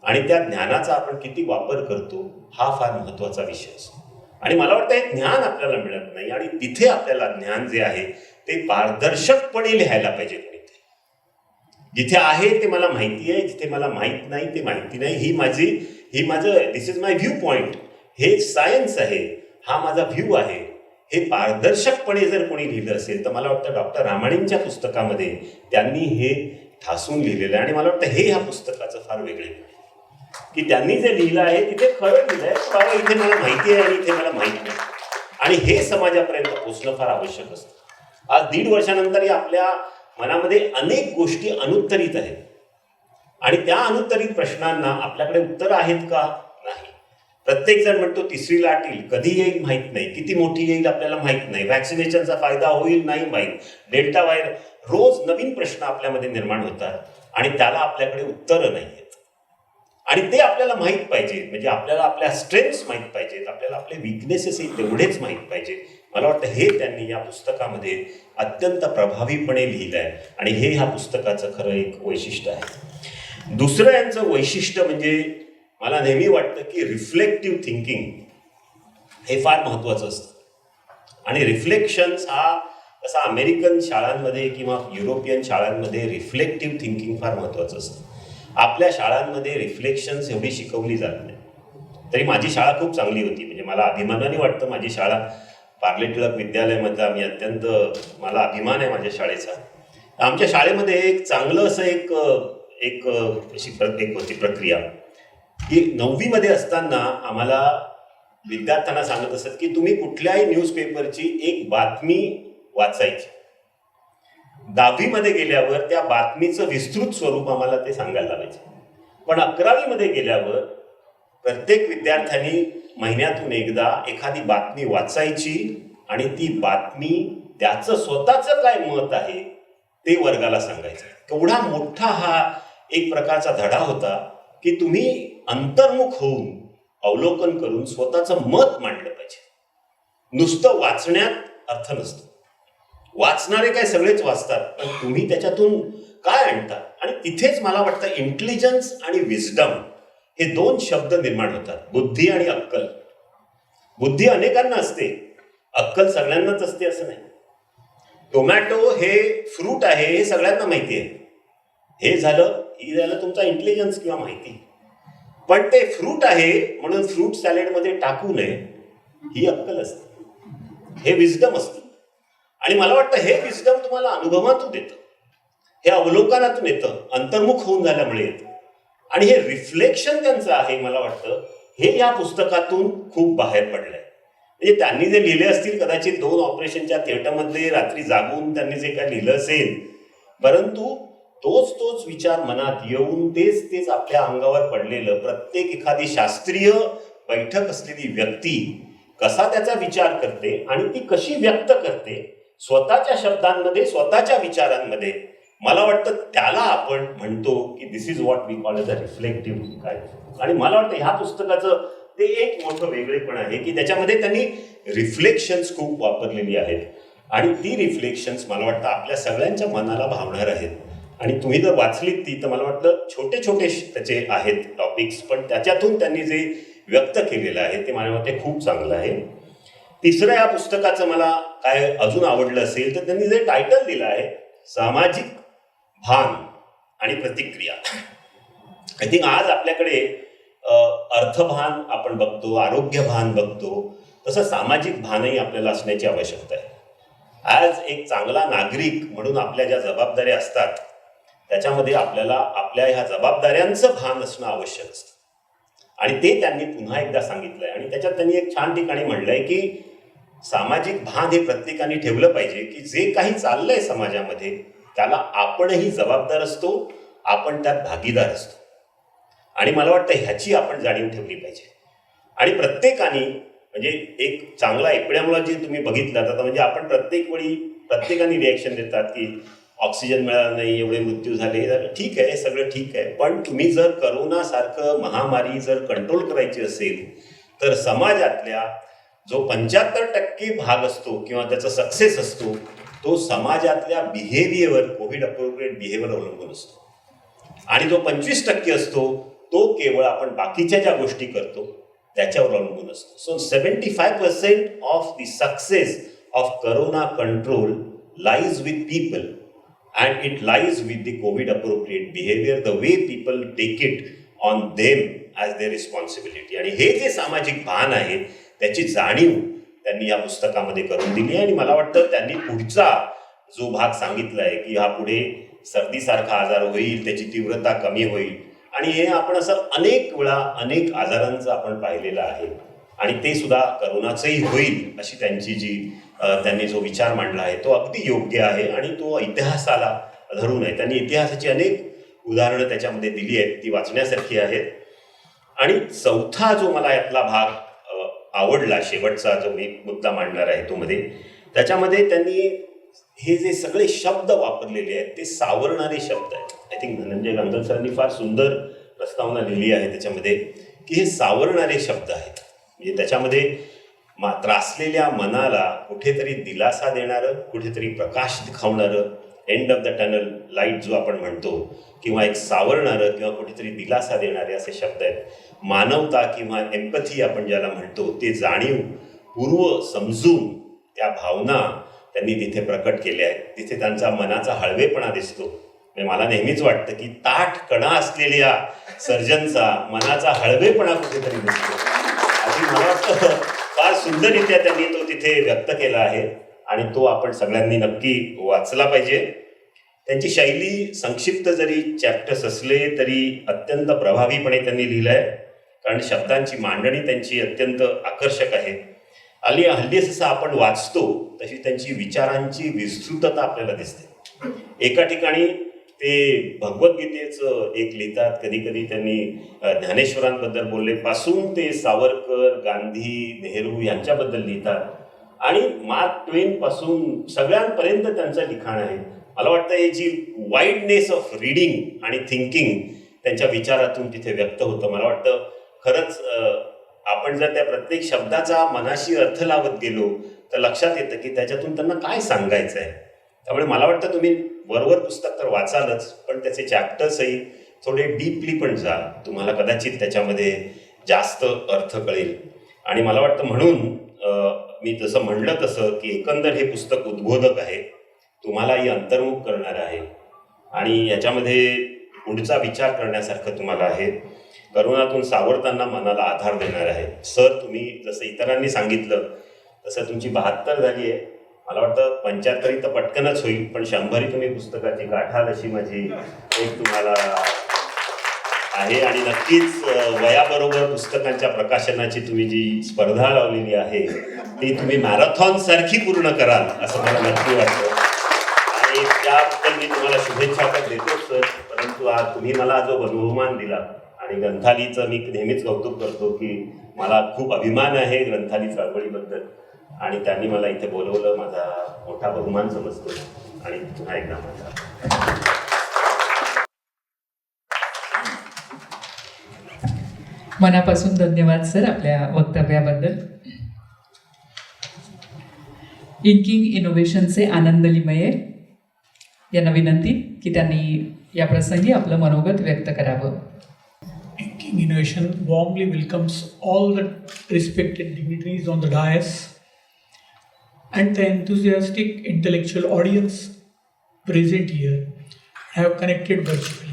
आणि त्या ज्ञानाचा आपण किती वापर करतो हा फार महत्त्वाचा विषय असतो. आणि मला वाटतं हे ज्ञान आपल्याला मिळत नाही आणि तिथे आपल्याला ज्ञान जे आहे ते पारदर्शकपणे लिहायला पाहिजे. कोणीतरी जिथे आहे ते मला माहिती आहे, जिथे मला माहीत नाही ते माहिती नाही, ही माझं दिस इज माय व्ह्यू पॉईंट, हे सायन्स आहे, हा माझा व्ह्यू आहे, हे पारदर्शकपणे जर कोणी लिहिलं असेल तर मला वाटतं डॉक्टर रामाणींच्या पुस्तकामध्ये त्यांनी हे ठासून लिहिलेलं आहे. आणि मला वाटतं हे ह्या पुस्तकाचं फार वेगळे की त्यांनी जे लिहिलं आहे तिथे खरं लिहिलं आहे बाबा इथे मला माहिती आहे आणि इथे मला माहीत नाही. आणि हे समाजापर्यंत पोचणं फार आवश्यक असतं. आज 1.5 वर्षानंतरही आपल्या मनामध्ये अनेक गोष्टी अनुत्तरित आहेत आणि त्या अनुत्तरित प्रश्नांना आपल्याकडे उत्तर आहेत का? नाही. प्रत्येक जण म्हणतो 3री लाट येईल, कधी येईल माहीत नाही, किती मोठी येईल आपल्याला माहीत नाही, व्हॅक्सिनेशनचा फायदा होईल नाही माहीत, डेल्टा व्हायरस, रोज नवीन प्रश्न आपल्यामध्ये निर्माण होतात आणि त्याला आपल्याकडे उत्तरं नाही आहेत. आणि ते आपल्याला माहीत पाहिजे. म्हणजे आपल्याला आपल्या स्ट्रेंथ्स माहीत पाहिजेत, आपल्याला आपले विकनेसेसही तेवढेच माहीत पाहिजे. मला वाटतं हे त्यांनी या पुस्तकामध्ये अत्यंत प्रभावीपणे लिहिलं आहे आणि हे ह्या पुस्तकाचं खरं एक वैशिष्ट्य आहे. दुसरं यांचं वैशिष्ट्य म्हणजे मला नेहमी वाटतं की रिफ्लेक्टिव्ह थिंकिंग हे फार महत्त्वाचं असतं. आणि रिफ्लेक्शन्स हा तसा अमेरिकन शाळांमध्ये किंवा युरोपियन शाळांमध्ये रिफ्लेक्टिव्ह थिंकिंग फार महत्त्वाचं असतं. आपल्या शाळांमध्ये रिफ्लेक्शन्स एवढी शिकवली जात नाही. तरी माझी शाळा खूप चांगली होती. म्हणजे मला अभिमानाने वाटतं माझी शाळा पार्ले टिळक विद्यालयामधला मी अत्यंत मला अभिमान आहे माझ्या शाळेचा. आमच्या शाळेमध्ये एक चांगलं असं एक होती प्रक्रिया की 9वी मध्ये असताना आम्हाला विद्यार्थ्यांना सांगत असत की तुम्ही कुठल्याही न्यूजपेपरची एक बातमी वाचायची. 10वी मध्ये गेल्यावर त्या बातमीचं विस्तृत स्वरूप आम्हाला ते सांगायला लावायचे. पण 11वी मध्ये गेल्यावर प्रत्येक विद्यार्थ्यांनी महिन्यातून एकदा एखादी बातमी वाचायची आणि ती बातमी त्याचं स्वतःचं काय मत आहे ते वर्गाला सांगायचं. केवढा मोठा हा एक प्रकारचा धडा होता की तुम्ही अंतर्मुख होऊन अवलोकन करून स्वतःचं मत मांडलं पाहिजे. नुसतं वाचण्यात अर्थ नसतो. वाचणारे काय सगळेच वाचतात, पण तुम्ही त्याच्यातून काय आणता. आणि तिथेच मला वाटतं इंटेलिजन्स आणि विजडम हे 2 शब्द निर्माण होतात. बुद्धी आणि अक्कल. बुद्धी अनेकांना असते, अक्कल सगळ्यांनाच असते असं नाही. टोमॅटो हे फ्रूट आहे हे सगळ्यांना माहिती आहे. हे झालं तुमचा इंटेलिजन्स किंवा माहिती. पण ते फ्रूट आहे म्हणून फ्रूट सॅलेडमध्ये टाकू नये ही अक्कल असते, हे विजडम असतं. आणि मला वाटतं हे विजडम तुम्हाला अनुभवातून येतं, हे अवलोकनातून येतं, अंतर्मुख होऊन झाल्यामुळे येतं. आणि हे रिफ्लेक्शन त्यांचं आहे मला वाटतं हे या पुस्तकातून खूप बाहेर पडलंय. म्हणजे त्यांनी जे लिहिले असतील कदाचित 2 ऑपरेशनच्या थिएटरमध्ये रात्री जागून त्यांनी जे काय लिहिलं असेल, परंतु तोच विचार मनात येऊन तेच आपल्या अंगावर पडलेलं प्रत्येक एखादी शास्त्रीय बैठक असलेली व्यक्ती कसा त्याचा विचार करते आणि ती कशी व्यक्त करते स्वतःच्या शब्दांमध्ये, स्वतःच्या विचारांमध्ये, मला वाटतं त्याला आपण म्हणतो की this is what we call as a reflective काय. आणि मला वाटतं ह्या पुस्तकाचं ते एक मोठं वेगळेपण आहे की त्याच्यामध्ये त्यांनी रिफ्लेक्शन्स खूप वापरलेली आहेत आणि ती रिफ्लेक्शन्स मला वाटतं आपल्या सगळ्यांच्या मनाला भावणार आहेत. आणि तुम्ही जर वाचलीत ती तर मला वाटतं छोटे त्याचे आहेत टॉपिक्स, पण त्याच्यातून त्यांनी जे व्यक्त केलेलं आहे ते मला वाटते खूप चांगलं आहे. तिसरं या पुस्तकाचं मला काय अजून आवडलं असेल तर त्यांनी जे टायटल दिलं आहे सामाजिक भान आणि प्रतिक्रिया. आय थिंक आज आपल्याकडे अर्थभान आपण बघतो, आरोग्यभान बघतो, तसं सामाजिक भानही आपल्याला असण्याची आवश्यकता आहे. आज एक चांगला नागरिक म्हणून आपल्या ज्या जबाबदाऱ्या असतात त्याच्यामध्ये आपल्याला आपल्या ह्या जबाबदाऱ्यांचं भान असणं आवश्यक असतं आणि ते त्यांनी पुन्हा एकदा सांगितलंय. आणि त्याच्यात त्यांनी एक छान ठिकाणी म्हणलंय की सामाजिक भान हे प्रत्येकाने ठेवलं पाहिजे की जे काही चाललंय समाजामध्ये त्याला आपणही जबाबदार असतो, आपण त्यात भागीदार असतो. आणि मला वाटतं ह्याची आपण जाणीव ठेवली पाहिजे. आणि प्रत्येकाने म्हणजे एक चांगला एपिडेमॉलॉजी तुम्ही बघितलात आता, म्हणजे आपण प्रत्येक वेळी प्रत्येकाने रिॲक्शन देतात की ऑक्सिजन मिळाला नाही, एवढे मृत्यू झाले, ठीक आहे, सगळं ठीक आहे, पण तुम्ही जर करोनासारखं महामारी जर कंट्रोल करायची असेल तर समाजातल्या जो 75% भाग असतो किंवा त्याचा सक्सेस असतो तो समाजातल्या बिहेवियर, कोविड अप्रोप्रिएट बिहेवियर अवलंबून असतो. आणि जो 25% असतो तो केवळ आपण बाकीच्या ज्या गोष्टी करतो त्याच्यावर अवलंबून असतो. So 75% of the success of corona control lies with people and it lies with the COVID appropriate behavior, the way people take it on them as their responsibility. आणि हे जे सामाजिक भान आहे त्याची जाणीव त्यांनी या पुस्तकामध्ये करून दिली. आणि मला वाटतं त्यांनी पुढचा जो भाग सांगितला आहे की हा पुढे सर्दीसारखा आजार होईल, त्याची तीव्रता कमी होईल, आणि हे आपण असं अनेक वेळा अनेक आजारांचं आपण पाहिलेलं आहे आणि ते सुद्धा करोनाचंही होईल अशी त्यांची जी त्यांनी जो विचार मांडला आहे तो अगदी योग्य आहे आणि तो इतिहासाला धरून आहे. त्यांनी इतिहासाची अनेक उदाहरणं त्याच्यामध्ये दिली आहेत, ती वाचण्यासारखी आहेत. आणि चौथा जो मला यातला भाग आवडला, शेवटचा जो मी मुद्दा मांडणार आहे तो मध्ये, त्याच्यामध्ये त्यांनी हे जे सगळे शब्द वापरलेले आहेत ते सावरणारे शब्द आहेत. आय थिंक धनंजय गांगल सरांनी फार सुंदर प्रस्तावना लिहिली आहे त्याच्यामध्ये की हे सावरणारे शब्द आहेत. म्हणजे त्याच्यामध्ये त्रासलेल्या मनाला कुठेतरी दिलासा देणारं, कुठेतरी प्रकाश दिखावणारं, end of the tunnel light जो आपण म्हणतो, किंवा एक सावरणारं किंवा कुठेतरी दिलासा देणारे असे शब्द आहेत. मानवता किंवा एम्पथी आपण ज्याला म्हणतो ते जाणीव पूर्व समजून त्या भावना त्यांनी तिथे प्रकट केल्या आहेत. तिथे त्यांचा मनाचा हळवेपणा दिसतो. म्हणजे मला नेहमीच वाटतं की ताठ कणा असलेल्या सर्जनचा मनाचा हळवेपणा कुठेतरी दिसतो. आणि मला वाटतं फार सुंदररित्या त्यांनी तो तिथे व्यक्त केला आहे आणि तो आपण सगळ्यांनी नक्की वाचला पाहिजे. त्यांची शैली संक्षिप्त जरी चॅप्टर्स असले तरी अत्यंत प्रभावीपणे त्यांनी लिहिलं आहे, कारण शब्दांची मांडणी त्यांची अत्यंत आकर्षक आहे. आणि हल्ली जसं आपण वाचतो तशी त्यांची विचारांची विस्तृतता आपल्याला दिसते. एका ठिकाणी ते भगवद्गीतेचं एक लिहितात, कधी कधी त्यांनी ज्ञानेश्वरांबद्दल बोलले पासून ते सावरकर, गांधी, नेहरू यांच्याबद्दल लिहितात आणि मार्क ट्वेन पासून सगळ्यांपर्यंत त्यांचं लिखाण आहे. मला वाटतं हे जी वाईडनेस ऑफ रीडिंग आणि थिंकिंग त्यांच्या विचारातून तिथे व्यक्त होतं. मला वाटतं खरंच आपण जर त्या प्रत्येक शब्दाचा मनाशी अर्थ लावत गेलो तर लक्षात येतं की त्याच्यातून त्यांना काय सांगायचं आहे. त्यामुळे मला वाटतं तुम्ही वरवर पुस्तक तर वाचालच, पण त्याचे चॅप्टर्सही थोडे डीपली पण जा, तुम्हाला कदाचित त्याच्यामध्ये जास्त अर्थ कळेल. आणि मला वाटतं म्हणून मी जसं म्हणलं तसं की एकंदर हे पुस्तक उद्बोधक आहे, तुम्हालाही अंतर्मुख करणार आहे आणि याच्यामध्ये पुढचा विचार करण्यासारखं तुम्हाला आहे. करोनातून सावरताना मनाला आधार देणार आहे. सर, तुम्ही जसं इतरांनी सांगितलं तसं तुमची 72 झाली आहे. मला वाटतं 75 तर पटकनच होईल, पण 100 तुम्ही पुस्तकाची गाठाल अशी माझी एक तुम्हाला आहे आणि नक्कीच वयाबरोबर पुस्तकांच्या प्रकाशनाची तुम्ही जी स्पर्धा लावलेली आहे ती तुम्ही मॅरेथॉन सारखी पूर्ण कराल असं मला नक्की वाटतं आणि त्याबद्दल मी तुम्हाला शुभेच्छा पण देतोच सर. परंतु आज तुम्ही मला जो बहुमान दिला आणि ग्रंथालीचं मी नेहमीच कौतुक करतो की मला खूप अभिमान आहे ग्रंथाली चळवळीबद्दल आणि त्यांनी मला इथे बोलवलं माझा मोठा बहुमान समजतो आणि पुन्हा एकदा माझा मनापासून धन्यवाद सर आपल्या वक्तव्याबद्दल. इंकिंग इनोव्हेशनचे आनंद लिमये यांना विनंती की त्यांनी या प्रसंगी आपलं मनोगत व्यक्त करावं. King Innovation warmly welcomes all the respected dignitaries on the dais and the enthusiastic intellectual audience present here have connected virtually.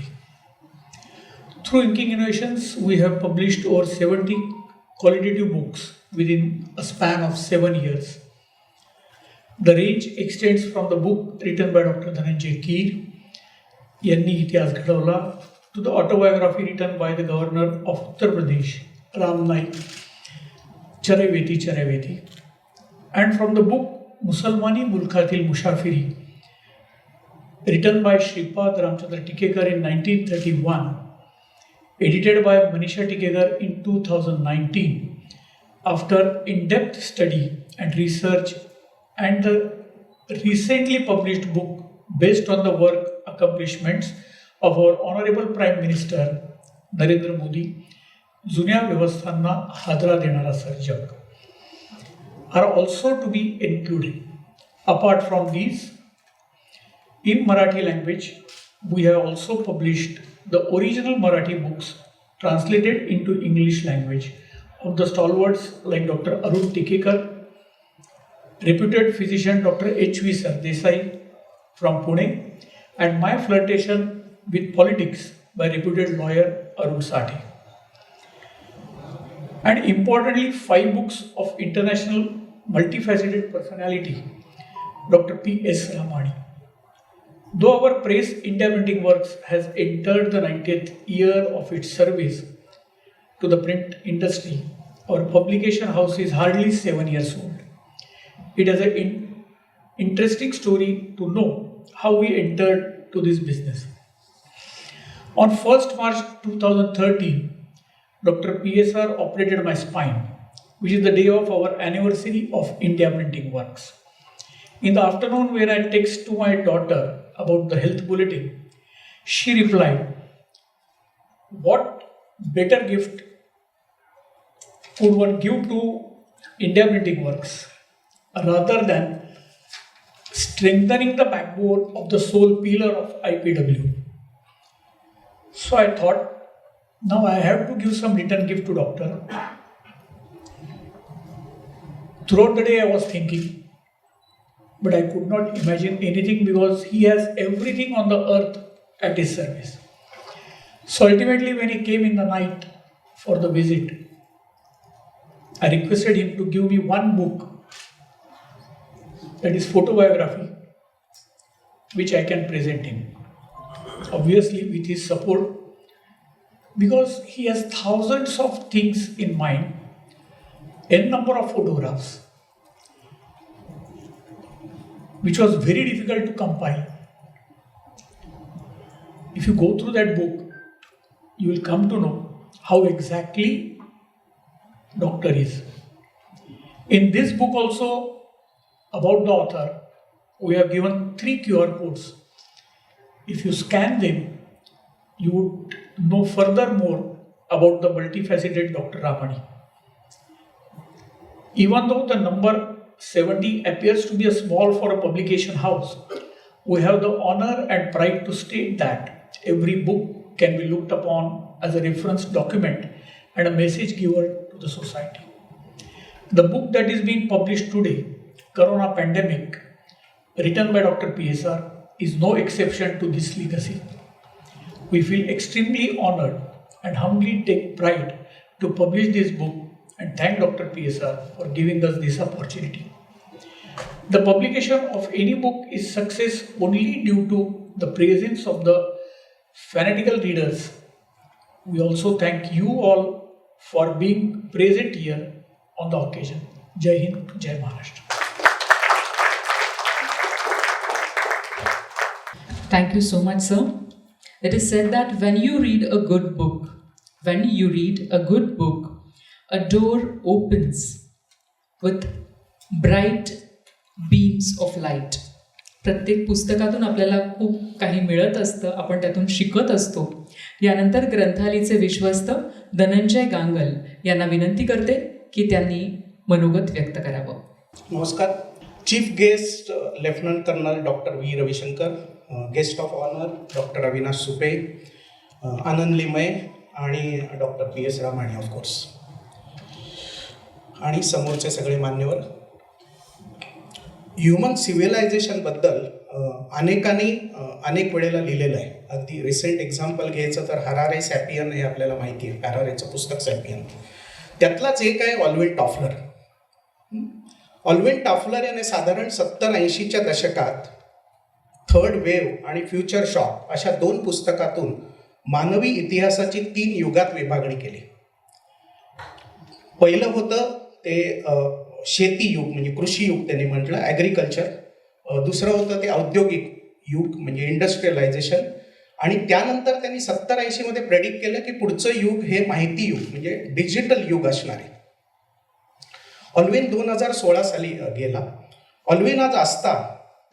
Through Inking Innovations, we have published over 70 qualitative books within a span of 7 years. The range extends from the book written by Dr. Dhananjay Keer, Yanni Itihas Ghadawala, to the autobiography written by the governor of Uttar Pradesh, Ram Naik, Charaiveti Charaiveti, and from the book Musalmani Mulkatil Mushafiri, written by Shripad Ramchandra Tikekar in 1931, edited by Manisha Tikekar in 2019, after in-depth study and research, and the recently published book based on the work accomplishments of our Honorable Prime Minister Narendra Modi, जुन्या व्यवस्थांना हादरा देणारा सर्जक, are also to be included. Apart from these, in Marathi language, we have also published the original Marathi books translated into English language of the stalwarts like Dr. Arun Tikekar, reputed physician Dr. H.V. Sardesai from Pune, and My Flirtation with Politics by reputed lawyer Arun Sati. And importantly, 5 books of international multifaceted personality, Dr. P.S. Ramani. Though our praise India Printing Works has entered the 90th year of its service to the print industry, our publication house is hardly 7 years old. It has an interesting story to know how we entered to this business. On 1st March 2013, Dr. PSR operated my spine, which is the day of our anniversary of India Printing Works. In the afternoon, when I text to my daughter about the health bulletin, she replied, "What better gift could one give to India Printing Works rather than strengthening the backbone of the sole pillar of IPW?" So I thought, now I have to give some return gift to doctor. Throughout the day I was thinking, but I could not imagine anything because he has everything on the earth at his service. So ultimately when he came in the night for the visit, I requested him to give me one book, that is photobiography, which I can present him. Obviously with his support, because he has thousands of things in mind, n number of photographs, which was very difficult to compile. If you go through that book, you will come to know how exactly doctor is. In this book also, about the author, we have given 3 QR codes. If you scan them, you would know furthermore about the multifaceted Dr. Ramani. Even though the number 70 appears to be a small for a publication house, we have the honor and pride to state that every book can be looked upon as a reference document and a message giver to the society. The book that is being published today, Corona Pandemic, written by Dr. PSR, is no exception to this legacy. We feel extremely honored and humbly take pride to publish this book and thank Dr. PSR for giving us this opportunity. The publication of any book is success only due to the presence of the fanatical readers We also thank you all for being present here on the occasion. Jai Hind, Jai Maharashtra. Thank you so much, sir. It is said that when you read a good book, a door opens with bright beams of light. प्रत्येक पुस्तकातून आपल्याला खूप काही मिळत असतं, आपण त्यातून शिकत असतो. यानंतर ग्रंथालीचे विश्वस्त धनंजय गांगल यांना विनंती करते की त्यांनी मनोगत व्यक्त करावं. नमस्कार. Chief guest lieutenant colonel doctor V Ravishankar, guest of honour doctor Avinash Supe, Anand Limaye आणि डॉक्टर PS रामाणी ऑफकोर्स, आणि समोरचे सगळे मान्यवर. ह्युमन सिव्हिलायझेशनबद्दल अनेकांनी अनेक वेळेला लिहिलेलं आहे. अगदी रिसेंट एक्झाम्पल घ्यायचं तर हरारे सॅपियन हे आपल्याला माहिती आहे, हरारेचं पुस्तक सॅपियन. त्यातलाच एक आहे ऑल्विन टॉफलर. ऑल्विन टॉफलर याने साधारण 70-80च्या दशकात थर्ड वेव्ह आणि फ्युचर शॉक अशा 2 पुस्तकातून मानवी इतिहासाची 3 युगात विभागणी केली. पहिलं होतं ते शेती युग म्हणजे कृषी युग त्यांनी म्हटलं, ॲग्रिकल्चर. दुसरं होतं ते औद्योगिक युग म्हणजे इंडस्ट्रियलायझेशन. आणि त्यानंतर त्यांनी 70-80 मध्ये प्रेडिक्ट केलं की पुढचं युग हे माहिती युग म्हणजे डिजिटल युग असणार आहे. ऑल्विन 2016 साली गेला. ऑल्विन आज असता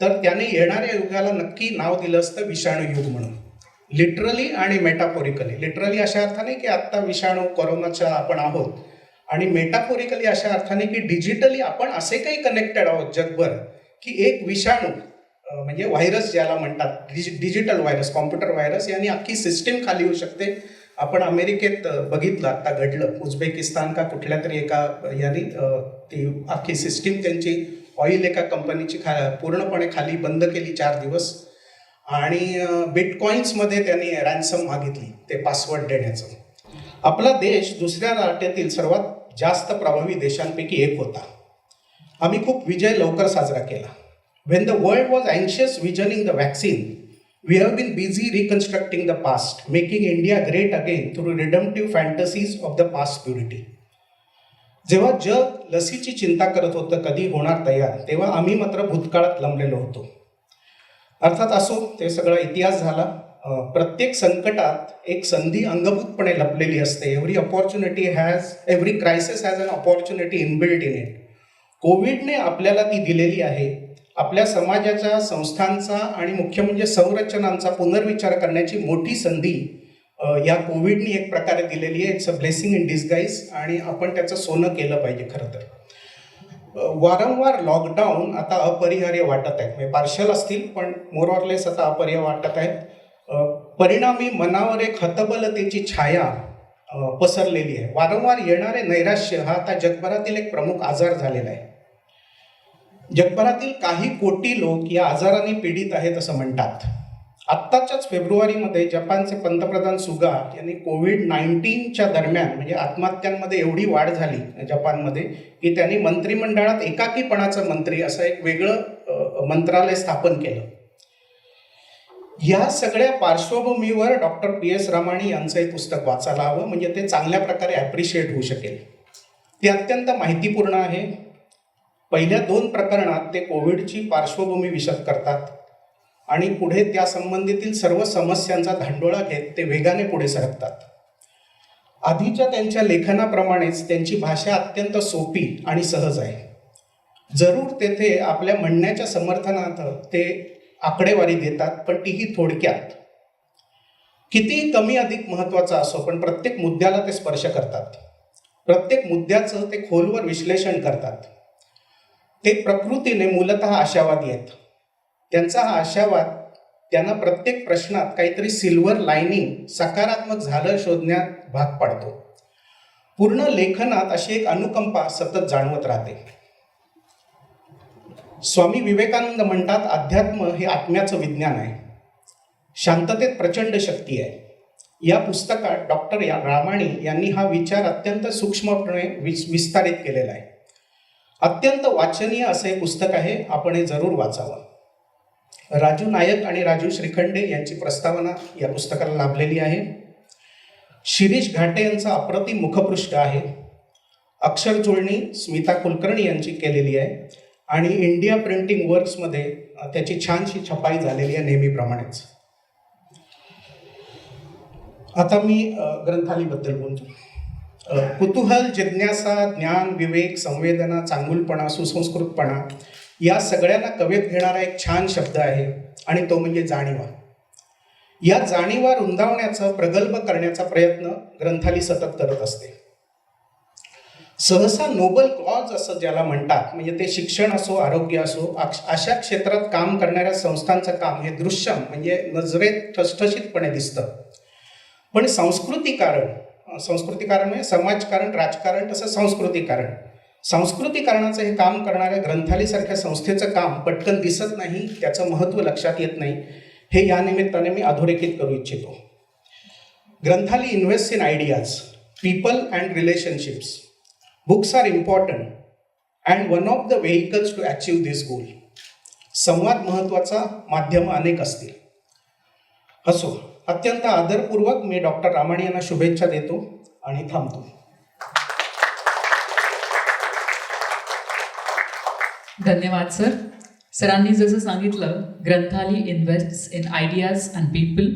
तर त्याने येणाऱ्या युगाला नक्की नाव दिलं असतं विषाणू युग म्हणून, लिटरली आणि मेटाफोरिकली. लिटरली अशा अर्थाने की आत्ता विषाणू कोरोनाच्या आपण आहोत, आणि मेटाफोरिकली अशा अर्थाने की डिजिटली आपण असे काही कनेक्टेड आहोत जगभर की एक विषाणू म्हणजे व्हायरस ज्याला म्हणतात, डिजिटल व्हायरस, कॉम्प्युटर व्हायरस, यांनी अख्खी सिस्टीम खाली होऊ शकते. आपण अमेरिकेत बघितलं आता घडलं, उझबेकिस्तान का कुठल्या तरी एका यांनी ती अख्खी सिस्टीम त्यांची ऑइल एका कंपनीची पूर्णपणे खाली बंद केली 4 दिवस, आणि बिटकॉइन्समध्ये त्यांनी रॅन्सम मागितली ते पासवर्ड देण्याचं. आपला देश दुसऱ्या लाटेतील सर्वात जास्त प्रभावी देशांपैकी एक होता. आम्ही खूप विजय लवकर साजरा केला. वेन द वर्ल्ड वॉज अँशियस visioning the vaccine, we have been busy reconstructing the past, making India great again through redemptive fantasies of the past purity. जेव्हा जग लसीची चिंता करत होतं कधी होणार तयार, तेव्हा आम्ही मात्र भूतकाळात लंबलेलो होतो. अर्थात असो, ते सगळा इतिहास झाला. प्रत्येक संकटात एक संधी अंगभूतपणे लपलेली असते. Every crisis has an opportunity inbuilt in it. कोविडने आपल्याला ती दिलेली आहे. आपल्या समाजाच्या, संस्थांचा आणि मुख्य म्हणजे संरचनांचा पुनर्विचार करण्याची मोठी संधी या कोविडनी एक प्रकारे दिलेली आहे. It's a blessing in disguise, आणि आपण त्याचं सोनं केलं पाहिजे. खरं तर वारंवार लॉकडाऊन आता अपरिहार्य वाटत आहेत, म्हणजे पार्शल असतील पण मोर ऑर लेस आता अपरिहार्य वाटत आहेत. परिणामी मनावर एक हतबलतेची छाया पसरलेली आहे. वारंवार येणारे नैराश्य हा आता जगभरातील एक प्रमुख आजार झालेला आहे. जगभरातील काही कोटी लोक या आजाराने पीडित आहेत असं म्हणतात. आत्ताच्याच फेब्रुवारीमध्ये जपानचे पंतप्रधान सुगा यांनी कोविड-19च्या दरम्यान म्हणजे आत्महत्यांमध्ये एवढी वाढ झाली जपानमध्ये की त्यांनी मंत्रिमंडळात एकाकीपणाचं मंत्री असं एक वेगळं मंत्रालय स्थापन केलं. या सगळ्या पार्श्वभूमीवर डॉक्टर PS रामाणी यांचं हे पुस्तक वाचायला हवं, म्हणजे ते चांगल्या प्रकारे ॲप्रिशिएट होऊ शकेल. ते अत्यंत माहितीपूर्ण आहे. पहिल्या 2 प्रकरणात ते कोविडची पार्श्वभूमी विशद करतात आणि पुढे त्या संबंधीतील सर्व समस्यांचा धांडोळा घेत ते वेगाने पुढे सरकतात. आधीच्या त्यांच्या लेखनाप्रमाणेच त्यांची भाषा अत्यंत सोपी आणि सहज आहे. जरूर तेथे आपल्या म्हणण्याच्या समर्थनार्थ ते आकडेवारी देतात, पण तीही थोडक्यात. कितीही कमी अधिक महत्त्वाचा असो, पण प्रत्येक मुद्द्याला ते स्पर्श करतात. प्रत्येक मुद्द्याचं ते खोलवर विश्लेषण करतात. ते प्रकृतीने मूलतः आशावादी आहेत. त्यांचा हा आशावाद त्यांना प्रत्येक प्रश्नात काहीतरी सिल्वर लाईनिंग, सकारात्मक झालं शोधण्यात भाग पाडतो. पूर्ण लेखनात अशी एक अनुकंपा सतत जाणवत राहते. स्वामी विवेकानंद म्हणतात, अध्यात्म हे आत्म्याचं विज्ञान आहे. शांततेत प्रचंड शक्ती आहे. या पुस्तकात डॉक्टर रामाणी यांनी हा विचार अत्यंत सूक्ष्मपणे विस्तारित केलेला आहे. अत्यंत वाचनीय असं हे पुस्तक आहे. आपण हे जरूर वाचावं. राजू नायक आणि राजू श्रीखंडे यांची प्रस्तावना या पुस्तकाला लाभलेली आहे. शिरीष घाटे यांचं अप्रतिम मुखपृष्ठ आहे. अक्षर जुळणी स्मिता कुलकर्णी यांची केलेली आहे आणि इंडिया प्रिंटिंग वर्क्समध्ये त्याची छानशी छपाई झालेली आहे नेहमीप्रमाणेच. आता मी ग्रंथालीबद्दल बोलतो. कुतूहल, जिज्ञासा, ज्ञान, विवेक, संवेदना, चांगुलपणा, सुसंस्कृतपणा या सगळ्यांना कवेत घेणारा एक छान शब्द आहे आणि तो म्हणजे जाणीवा. या जाणीवा रुंदावण्याचा, प्रगल्भ करण्याचा प्रयत्न ग्रंथाली सतत करत असते. सहसा नोबल कॉज असं ज्याला म्हणतात, म्हणजे ते शिक्षण असो, आरोग्य असो, अशा क्षेत्रात काम करणाऱ्या संस्थांचं काम हे दृश्यम म्हणजे नजरेत ठसठशीतपणे दिसतं. पण संस्कृतीकारण म्हणजे समाजकारण, राजकारण, तसं संस्कृतीकारणाचं हे काम करणाऱ्या ग्रंथालीसारख्या संस्थेचं काम पटकन दिसत नाही, त्याचं महत्त्व लक्षात येत नाही. हे या निमित्ताने मी अधोरेखित करू इच्छितो. Granthali invest in ideas, people and relationships. Books are important and one of the vehicles to achieve this goal. संवाद महत्त्वाचा, माध्यमं अनेक असतील. असो, अत्यंत आदरपूर्वक मी डॉक्टर रामाणी यांना शुभेच्छा देतो आणि थांबतो. धन्यवाद सर. सरांनी जसं सांगितलं, Granthali invests in ideas and people.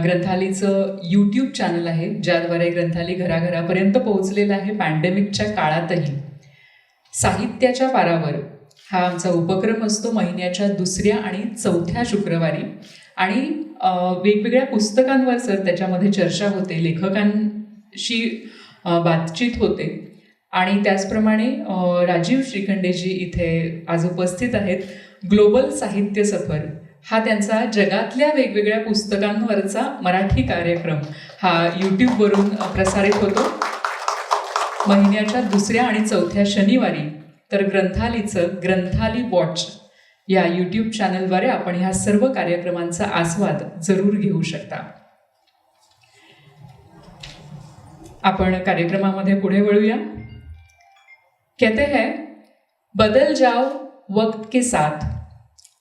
ग्रंथालीचं यूट्यूब चॅनल आहे, ज्याद्वारे ग्रंथाली घराघरापर्यंत पोहोचलेलं आहे. पॅन्डेमिकच्या काळातही साहित्याच्या पारावर हा आमचा उपक्रम असतो महिन्याच्या 2ऱ्या आणि 4थ्या शुक्रवारी. आणि वेगवेगळ्या पुस्तकांवर सर त्याच्यामध्ये चर्चा होते, लेखकांशी बातचीत होते. आणि त्याचप्रमाणे राजीव श्रीखंडेजी इथे आज उपस्थित आहेत. ग्लोबल साहित्य सफर हा त्यांचा जगातल्या वेगवेगळ्या पुस्तकांवरचा मराठी कार्यक्रम हा यूट्यूबवरून प्रसारित होतो महिन्याच्या 2ऱ्या आणि 4थ्या शनिवारी. तर ग्रंथालीचं ग्रंथाली वॉच या यूट्यूब चॅनलद्वारे आपण ह्या सर्व कार्यक्रमांचा आस्वाद जरूर घेऊ शकता. आपण कार्यक्रमामध्ये पुढे वळूया. कहते हैं, बदल जाओ वक्त के साथ,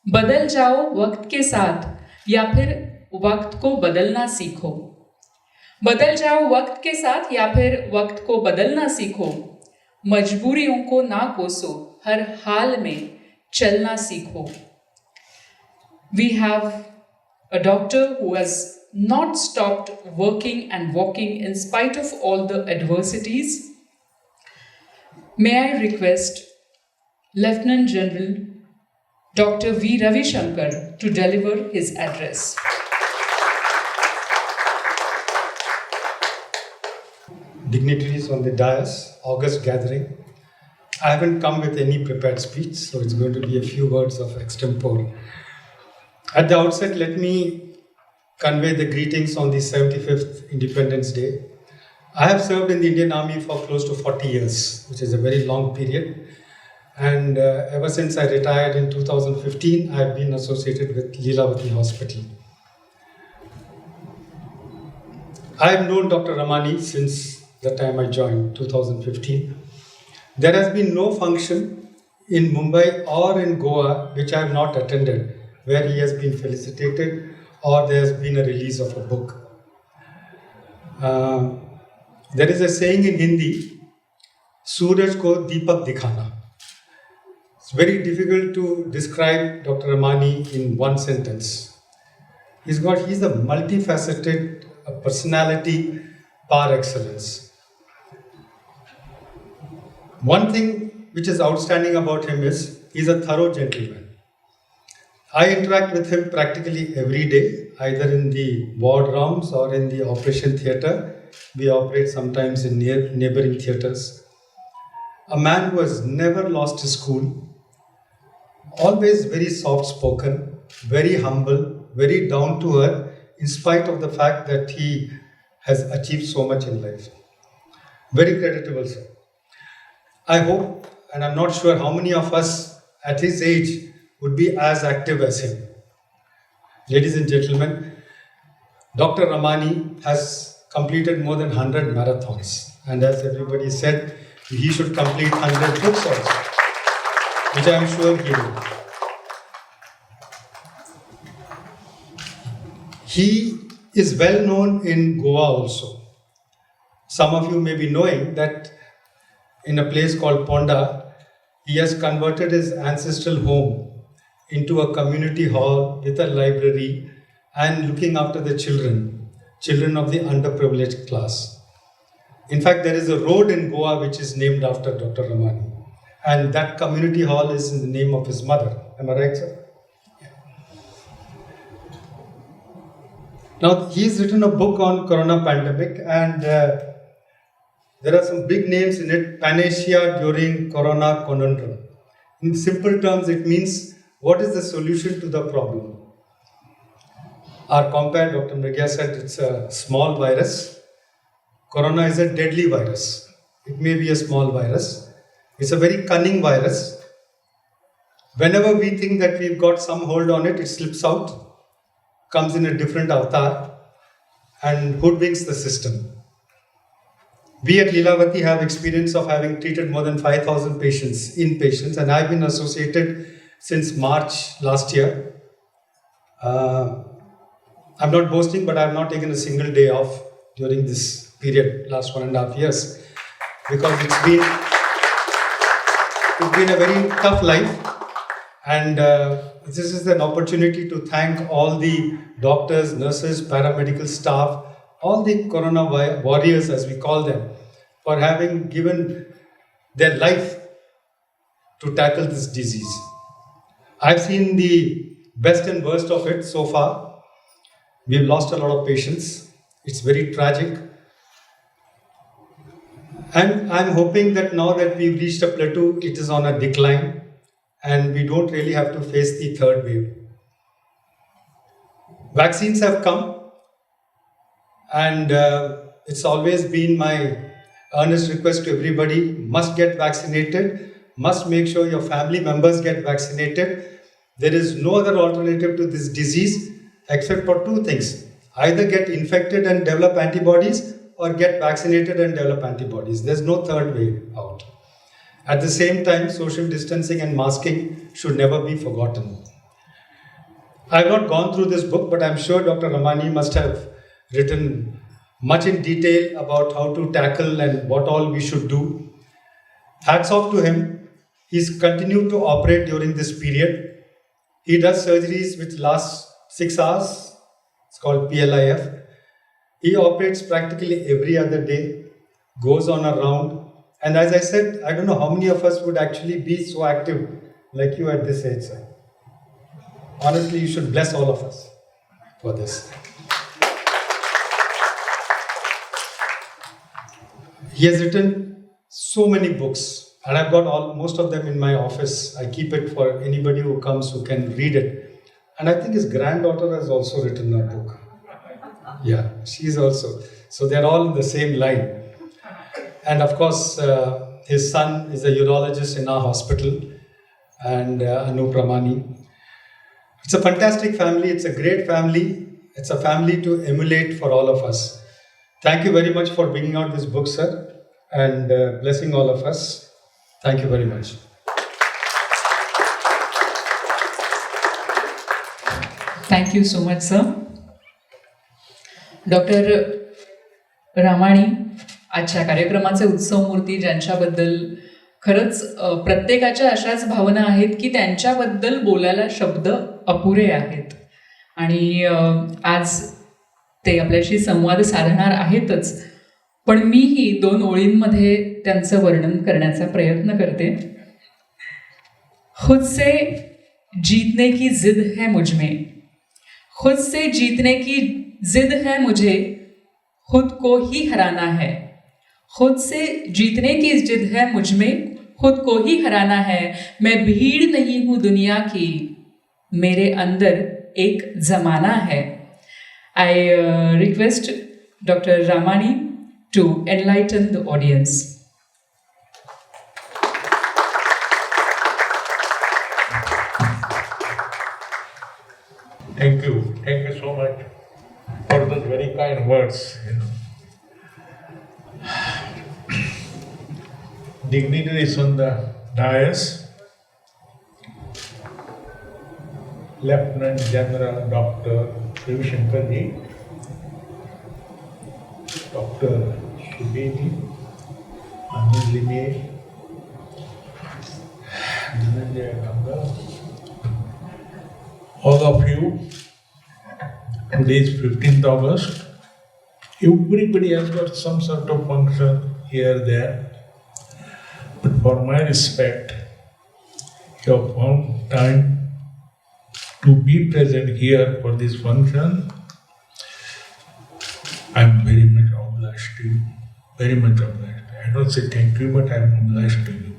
बदल जाओ वक्त के साथ, या फिर वक्त को बदलना सीखो. बदल जाओ वक्त के साथ या फिर वक्त को बदलना सीखो. मजबूरियों को ना कोसो, हर हाल में चलना सीखो. We have a doctor who has not stopped working and walking in spite of all the adversities. May I request Lieutenant General Dr. V. Ravi Shankar to deliver his address. Dignitaries on the dais, august gathering. I haven't come with any prepared speech, so it's going to be a few words of extempore. At the outset, let me convey the greetings on the 75th Independence Day. I have served in the Indian Army for close to 40 years, which is a very long period. And ever since I retired in 2015, I have been associated with Leelavati Hospital. I have known Dr. Ramani since the time I joined, 2015. There has been no function in Mumbai or in Goa which I have not attended, where he has been felicitated or there has been a release of a book. There is a saying in Hindi, Suraj ko Deepak dikhana. It's very difficult to describe Dr. Ramani in one sentence. He's a multifaceted personality par excellence. One thing which is outstanding about him is he's a thorough gentleman. I interact with him practically every day, either in the ward rounds or in the operation theatre. We operate sometimes in neighboring theatres. A man who has never lost his cool, always very soft spoken, very humble, very down to earth, in spite of the fact that he has achieved so much in life. Very creditable, sir. I hope, and I'm not sure how many of us at his age would be as active as him. Ladies and gentlemen, Dr. Ramani has completed more than 100 marathons, and as everybody said, he should complete 100 books also, which I am sure he will. He is well known in Goa also. some of you may be knowing that in a place called Ponda, he has converted his ancestral home into a community hall with a library and looking after the children of the underprivileged class. In fact, there is a road in Goa which is named after Dr. Ramani, and that community hall is in the name of his mother. Am I right, sir? Yeah. Now, he's written a book on corona pandemic, and there are some big names in it. Panacea during corona conundrum. In simple terms, it means what is the solution to the problem? Our compare, Dr. Mrigya said, it's a small virus. Corona is a deadly virus. It may be a small virus. It's a very cunning virus. Whenever we think that we've got some hold on it, it slips out, comes in a different avatar, and hoodwinks the system. We at Lilavati have experience of having treated more than 5,000 inpatients, and I've been associated since March last year. I'm not boasting, but I've not taken a single day off during this period, last 1.5 years, because it's been a very tough life, and this is an opportunity to thank all the doctors, nurses, paramedical staff, all the corona warriors as we call them, for having given their life to tackle this disease. I've seen the best and worst of it so far. We've lost a lot of patients. It's very tragic. And I'm hoping that now that we've reached a plateau, it is on a decline and we don't really have to face the third wave. Vaccines have come, and it's always been my earnest request to everybody, must get vaccinated, must make sure your family members get vaccinated. There is no other alternative to this disease except for two things: either get infected and develop antibodies, or get vaccinated and develop antibodies. There's no third way out. At the same time, social distancing and masking should never be forgotten. I've not gone through this book, but I'm sure Dr. Ramani must have written much in detail about how to tackle and what all we should do. Hats off to him. He's continued to operate during this period. He does surgeries which last 6 hours. It's called PLIF. He operates practically every other day, goes on a round. And as I said, I don't know how many of us would actually be so active like you at this age, sir. Honestly, you should bless all of us for this. He has written so many books, and I've got most of them in my office. I keep it for anybody who comes who can read it. And I think his granddaughter has also written a book. Yeah, she's also. So they're all in the same line. And of course, his son is a urologist in our hospital, and Anup Ramani. It's a fantastic family. It's a great family. It's a family to emulate for all of us. Thank you very much for bringing out this book, sir, and blessing all of us. Thank you very much. Thank you so much, sir. Dr. Ramani आजच्या कार्यक्रमाचे उत्सव मूर्ती, ज्यांच्याबद्दल खरंच प्रत्येकाच्या अशाच भावना आहेत की त्यांच्याबद्दल बोलायला शब्द अपुरे आहेत, आणि आज ते आपल्याशी संवाद साधणार आहेतच, पण मीही 2 ओळींमध्ये त्यांचं वर्णन करण्याचा प्रयत्न करते. खुद से जीतने की जिद है मुझमें, खुद से जीतने की जिद है मुझे, खुद को ही हराना है. खुद से जीतने की जिद है मुझमें, खुद को ही हराना है. मैं भीड़ नहीं हूँ दुनिया की, मेरे अंदर एक जमाना है. I request Dr. Ramani to enlighten the audience. Thank you so much for those very kind words. Dignitaries on the dais, Lieutenant General Dr. Ravi Shankar ji, Dr. Trivedi, Anil Lime, Dhananjay Ganga, all of you. Today is 15th August. Everybody has got some sort of function here, there. But for my respect, you have found time to be present here for this function. I am very much obliged to you. Very much obliged. I don't say thank you, but I am obliged to you.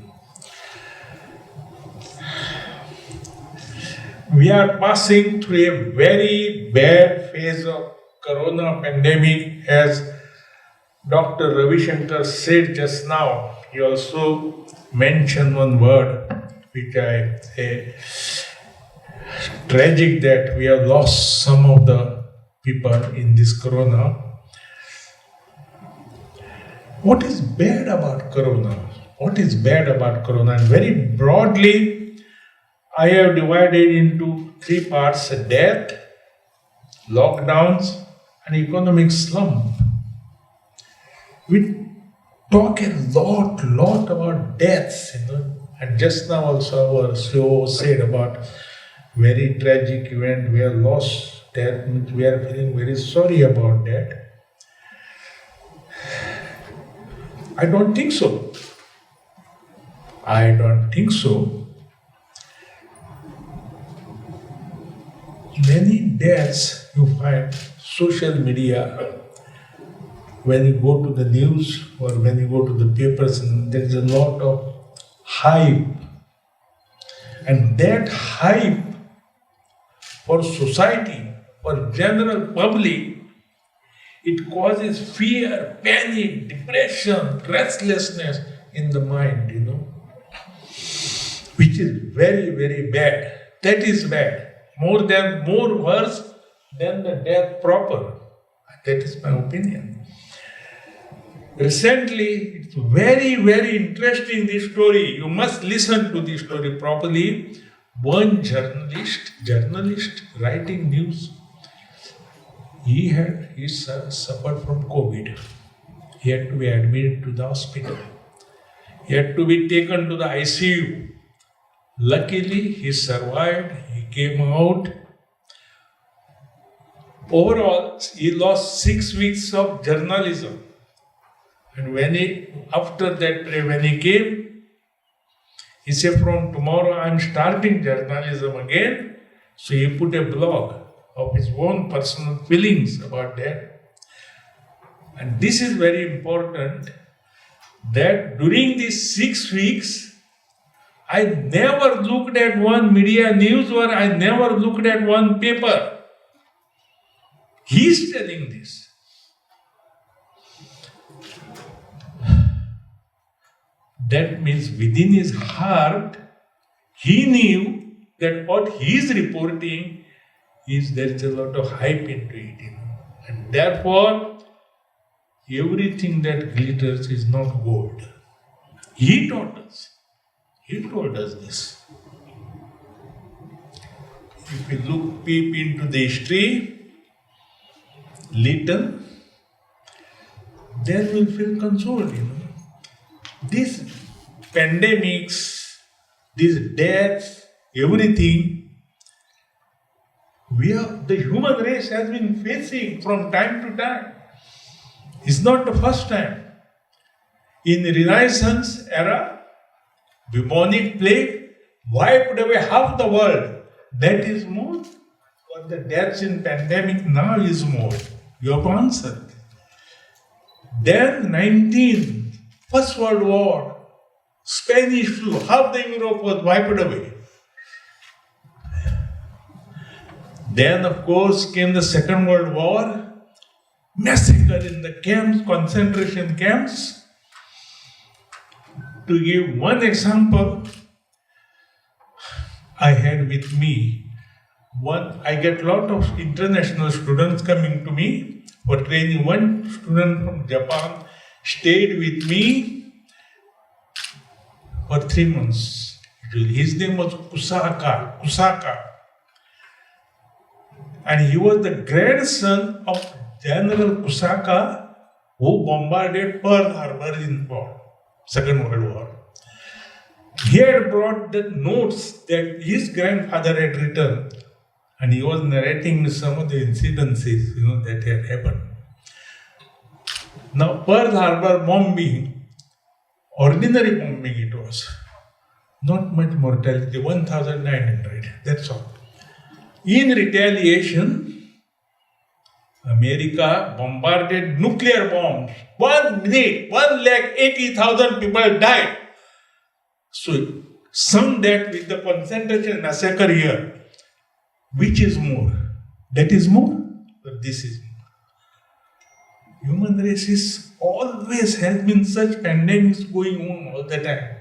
We are passing through a very bad phase of corona pandemic, as Dr. Ravi Shankar said just now. He also mentioned one word which I say tragic, that we have lost some of the people in this corona. What is bad about corona? What is bad about corona? And very broadly, I have divided into three parts: death, lockdowns, and economic slump. We talk a lot about deaths, and just now also our CEO said about very tragic event. We have lost death. We are feeling very sorry about that. I don't think so. I don't think so. Many deaths you find social media, when you go to the news or when you go to the papers, there is a lot of hype. And that hype for society, for general public, it causes fear, panic, depression, restlessness in the mind, which is very, very bad. That is bad. More worse than the death proper. That is my opinion. Recently, it's very, very interesting, this story. You must listen to this story properly. One journalist writing news, he suffered from COVID. He had to be admitted to the hospital. He had to be taken to the ICU. Luckily, he survived. He came out. Overall, he lost 6 weeks of journalism. And after that, when he came, he said, from tomorrow I'm starting journalism again. So he put a blog of his own personal feelings about that. And this is very important, that during these 6 weeks, I never looked at one media news or I never looked at one paper. He's telling this. That means within his heart, he knew that what he is reporting there is a lot of hype into it. And therefore, everything that glitters is not gold. He taught us. He told us this. If we look deep into the history, little, then we'll feel consoled, These pandemics, these deaths, everything, the human race has been facing from time to time. It's not the first time. In the Renaissance era, bubonic plague wiped away half the world. That is more. But the deaths in pandemic now is more. You have answered. Then First World War, Spanish flu, half the Europe was wiped away. Then, of course, came the Second World War, massacre in the camps, concentration camps. To give one example, I had with me I get a lot of international students coming to me for training. One student from Japan stayed with me for 3 months. His name was Kusaka. And he was the grandson of General Kusaka, who bombarded Pearl Harbor in Second World War. He had brought the notes that his grandfather had written, and he was narrating some of the incidences, that had happened. Now, Pearl Harbor bombing, ordinary bombing it was, not much mortality, 1,900, that's all. In retaliation, America bombarded nuclear bombs. 1 minute, 180,000 people died. So, sum that with the concentration massacre here. Which is more? That is more, or this is more? Human race is always has been such pandemics going on all the time.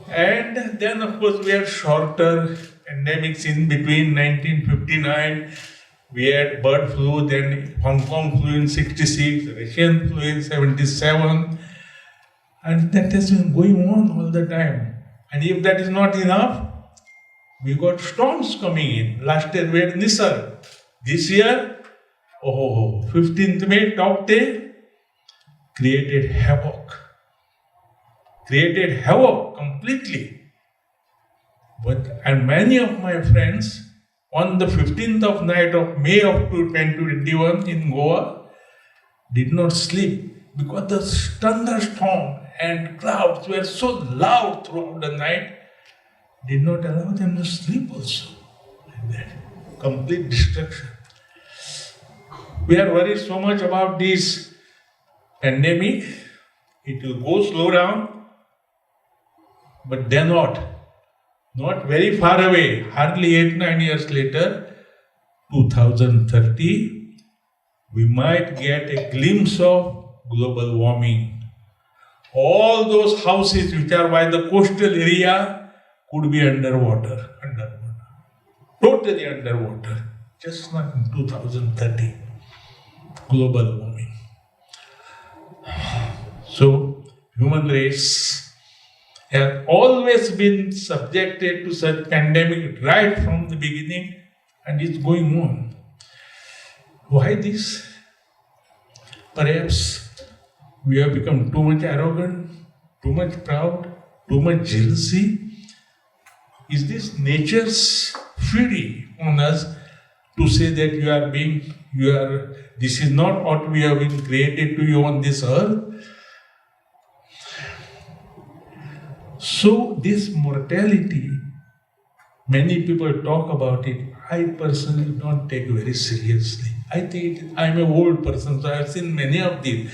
And then, of course, we had shorter pandemics in between 1959. We had bird flu, then Hong Kong flu in 66, Russian flu in 77. And that has been going on all the time. And if that is not enough, we got storms coming in. Last year we had Nisar. This year, 15th May, Taukte, created havoc. Created havoc completely. And many of my friends, on the 15th of night of May of 2021 in Goa, did not sleep because the thunderstorm and clouds were so loud throughout the night, did not allow them to sleep also. Like that. Complete destruction. We are worried so much about this pandemic. It will go slow down, but then what? Not very far away, hardly 8-9 years later, 2030, we might get a glimpse of global warming. All those houses which are by the coastal area could be underwater. Totally underwater. Just not in 2030. Global warming. So, human race has always been subjected to such pandemic right from the beginning, and it's going on. Why this? Perhaps we have become too much arrogant, too much proud, too much jealousy. Is this nature's fury on us to say that this is not what we have been created to you on this earth? So this mortality, many people talk about it. I personally don't take very seriously. I think I'm an old person, so I've seen many of these.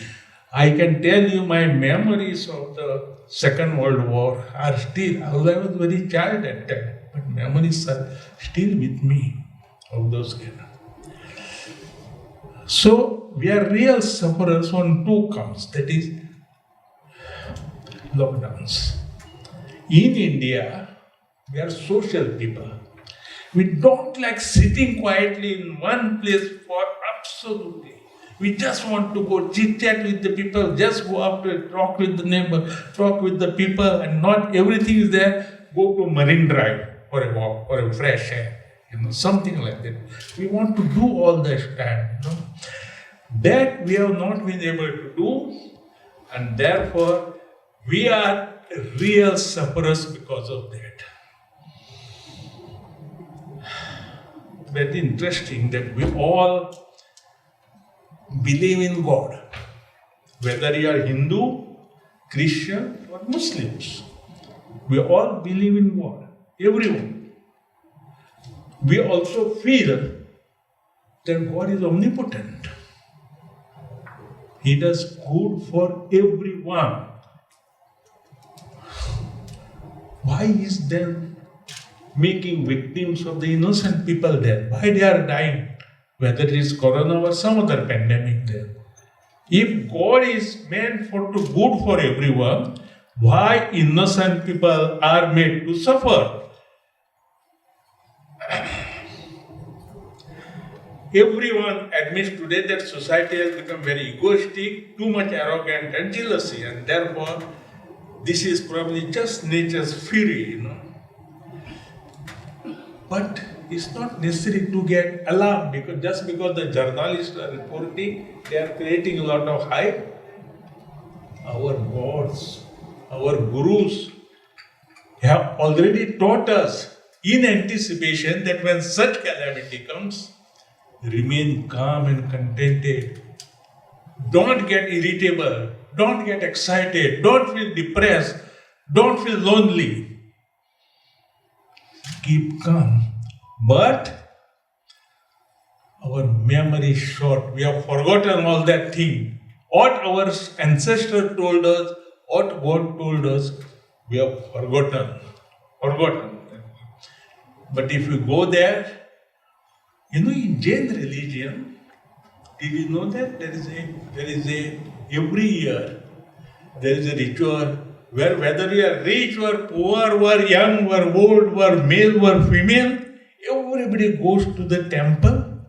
I can tell you my memories of the Second World War are still, although I was very child at that time, but memories are still with me of those kind. So we are real sufferers on two counts, that is lockdowns. In India, we are social people. We don't like sitting quietly in one place for absolutely. We just want to go chit-chat with the people, just go up to talk with the neighbor, talk with the people, and not everything is there. Go to Marine Drive for a walk, for a fresh air, something like that. We want to do all this time, That we have not been able to do, and therefore we are real sufferers because of that. Very interesting that we all believe in God, whether you are Hindu, Christian, or Muslims. We all believe in God, everyone. We also feel that God is omnipotent. He does good for everyone. Why is there making victims of the innocent people there? Why they are dying? Whether it is corona or some other pandemic there. If God is meant for to good for everyone, why innocent people are made to suffer? Everyone admits today that society has become very egoistic, too much arrogant and jealousy, and therefore this is probably just nature's fury, But it's not necessary to get alarmed because the journalists are reporting, they are creating a lot of hype. Our gods, our gurus have already taught us in anticipation that when such calamity comes, remain calm and contented. Don't get irritable. Don't get excited. Don't feel depressed. Don't feel lonely. Keep calm. But our memory is short. We have forgotten all that thing. What our ancestors told us, what God told us, we have forgotten. But if you go there, in Jain religion, did you know that there is a every year there is a ritual where whether you are rich or poor, or young or old, or male or female, everybody goes to the temple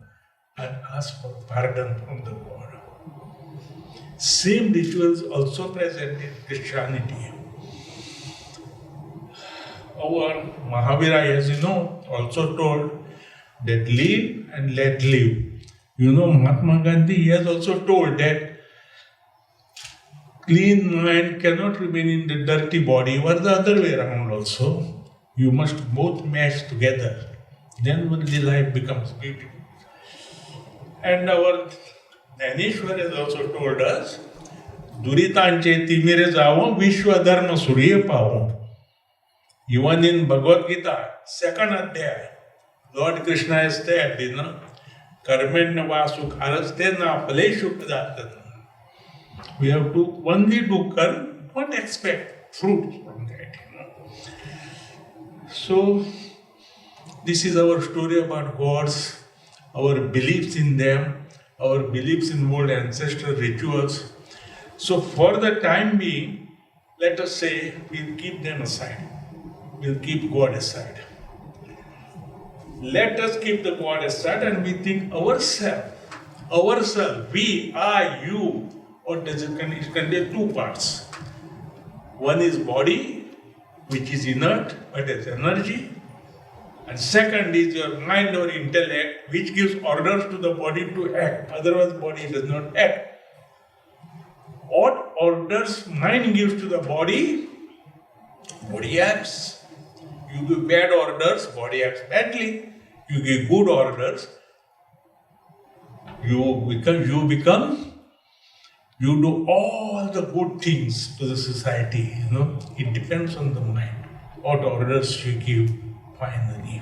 and asks for pardon from the God. Same rituals also present in Christianity. Our Mahavira, as you know, also told that live and let live. Mahatma Gandhi, he has also told that clean mind cannot remain in the dirty body, or the other way around also. You must both match together. Then only life becomes beautiful. And our Dhaneshwar has also told us, Duritanche timire javo, Vishwa dharma surya pavo. Even in Bhagavad Gita, second adhyay, Lord Krishna has said, Karmenya vasu kharastena paleshu padatana. We have to only do karma, don't expect fruit from that. So, this is our story about gods, our beliefs in them, our beliefs in old ancestral rituals. So, for the time being, let us say we'll keep them aside. We'll keep God aside. Let us keep the God aside and we think ourselves, we, I, you, or it contains two parts. One is body, which is inert but has energy. And second is your mind or intellect, which gives orders to the body to act. Otherwise, body does not act. What orders mind gives to the body acts. You give bad orders, body acts badly. You give good orders, you do all the good things to the society. It depends on the mind. What orders you give finally.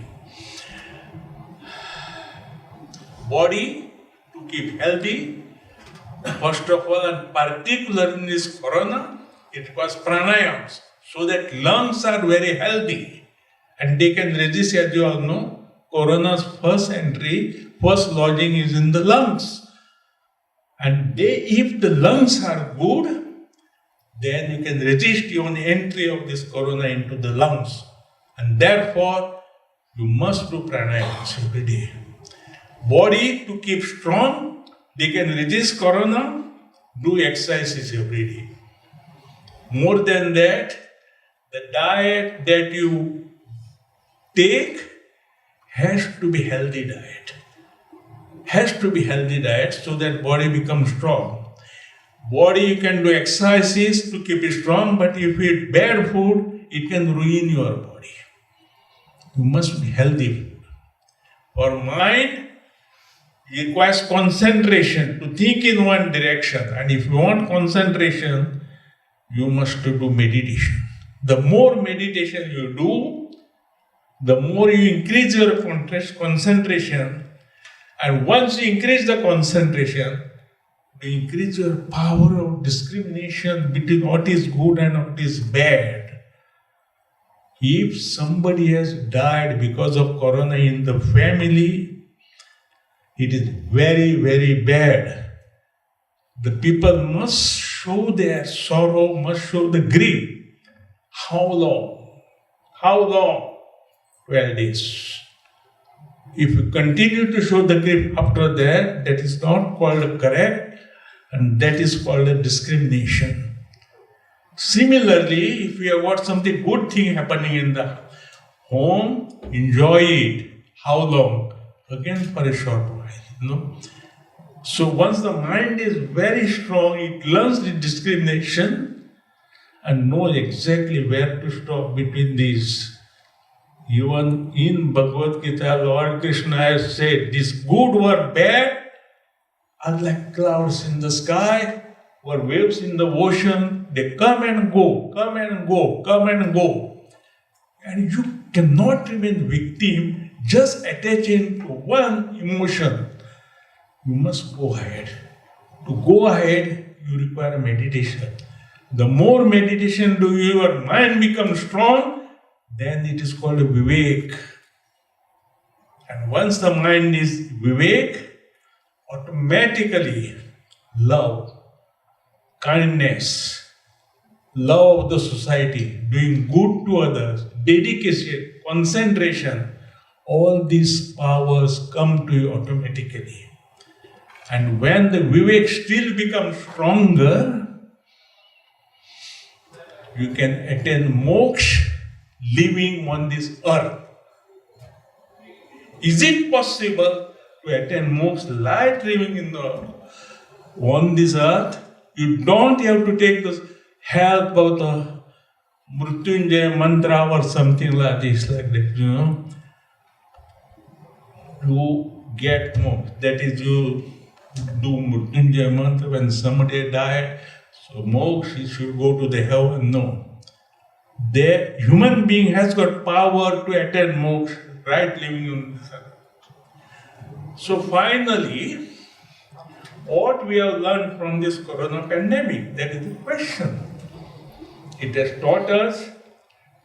Body to keep healthy. First of all, and particularly in this corona, it was pranayams, so that lungs are very healthy and they can resist, as you all know. Corona's first lodging is in the lungs. And if the lungs are good, then you can resist even the entry of this corona into the lungs. And therefore, you must do pranayams every day. Body to keep strong, they can resist corona, do exercises every day. More than that, the diet that you take has to be healthy diet. Has to be healthy diet so that body becomes strong. Body, you can do exercises to keep it strong, but if you eat bad food, it can ruin your body. You must be healthy food. For mind, it requires concentration to think in one direction. And if you want concentration, you must do meditation. The more meditation you do, the more you increase your concentration, and once you increase the concentration, you increase your power of discrimination between what is good and what is bad. If somebody has died because of corona in the family, it is very, very bad. The people must show their sorrow, must show the grief. How long? 12 days. If you continue to show the grief after that, that is not called correct, and that is called a discrimination. Similarly, if you have got something good thing happening in the home, enjoy it. How long? Again for a short while. So once the mind is very strong, it learns the discrimination and knows exactly where to stop between these. Even in Bhagavad Gita, Lord Krishna has said, this good or bad are like clouds in the sky or waves in the ocean. They come and go, come and go, come and go. And you cannot remain victim just attaching to one emotion. You must go ahead. To go ahead, you require meditation. The more meditation do your mind become strong, then it is called vivek. And once the mind is vivek, automatically love, kindness, love of the society, doing good to others, dedication, concentration, all these powers come to you automatically. And when the vivek still becomes stronger, you can attain moksha living on this earth. Is it possible to attain moksha light living on this earth? You don't have to take the help of the Mrityunjaya mantra or something like this, like that, To get moksha. That is, you do Mrityunjaya mantra when somebody died, so moksha should go to the heaven. No. The human being has got power to attain moksha, right living on this earth. So finally, what we have learned from this corona pandemic, that is the question. It has taught us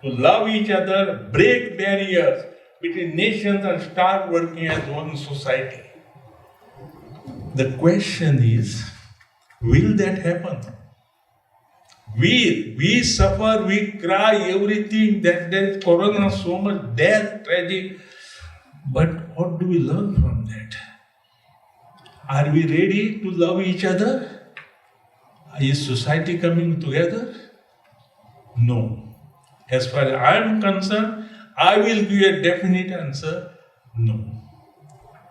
to love each other, break barriers between nations and start working as one society. The question is, will that happen? We suffer, we cry, everything, that there is corona, so much death, tragic. But what do we learn from that? Are we ready to love each other? Is society coming together? No. As far as I am concerned, I will give a definite answer, no.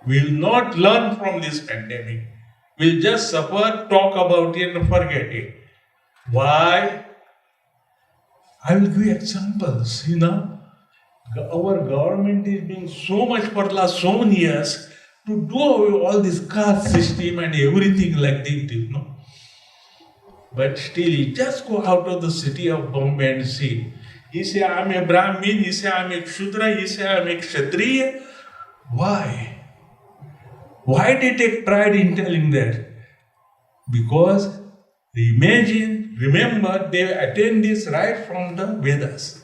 We will not learn from this pandemic. We'll just suffer, talk about it and forget it. Why? I will give examples, Our government is doing so much for the last so many years to do away all this caste system and everything like that, But still, you just go out of the city of Bombay and see. He say, I'm a Brahmin, he say, I'm a Kshudra, he say, I'm a Kshatriya. Why? Why they take pride in telling that? Because remember, they attained this right from the Vedas.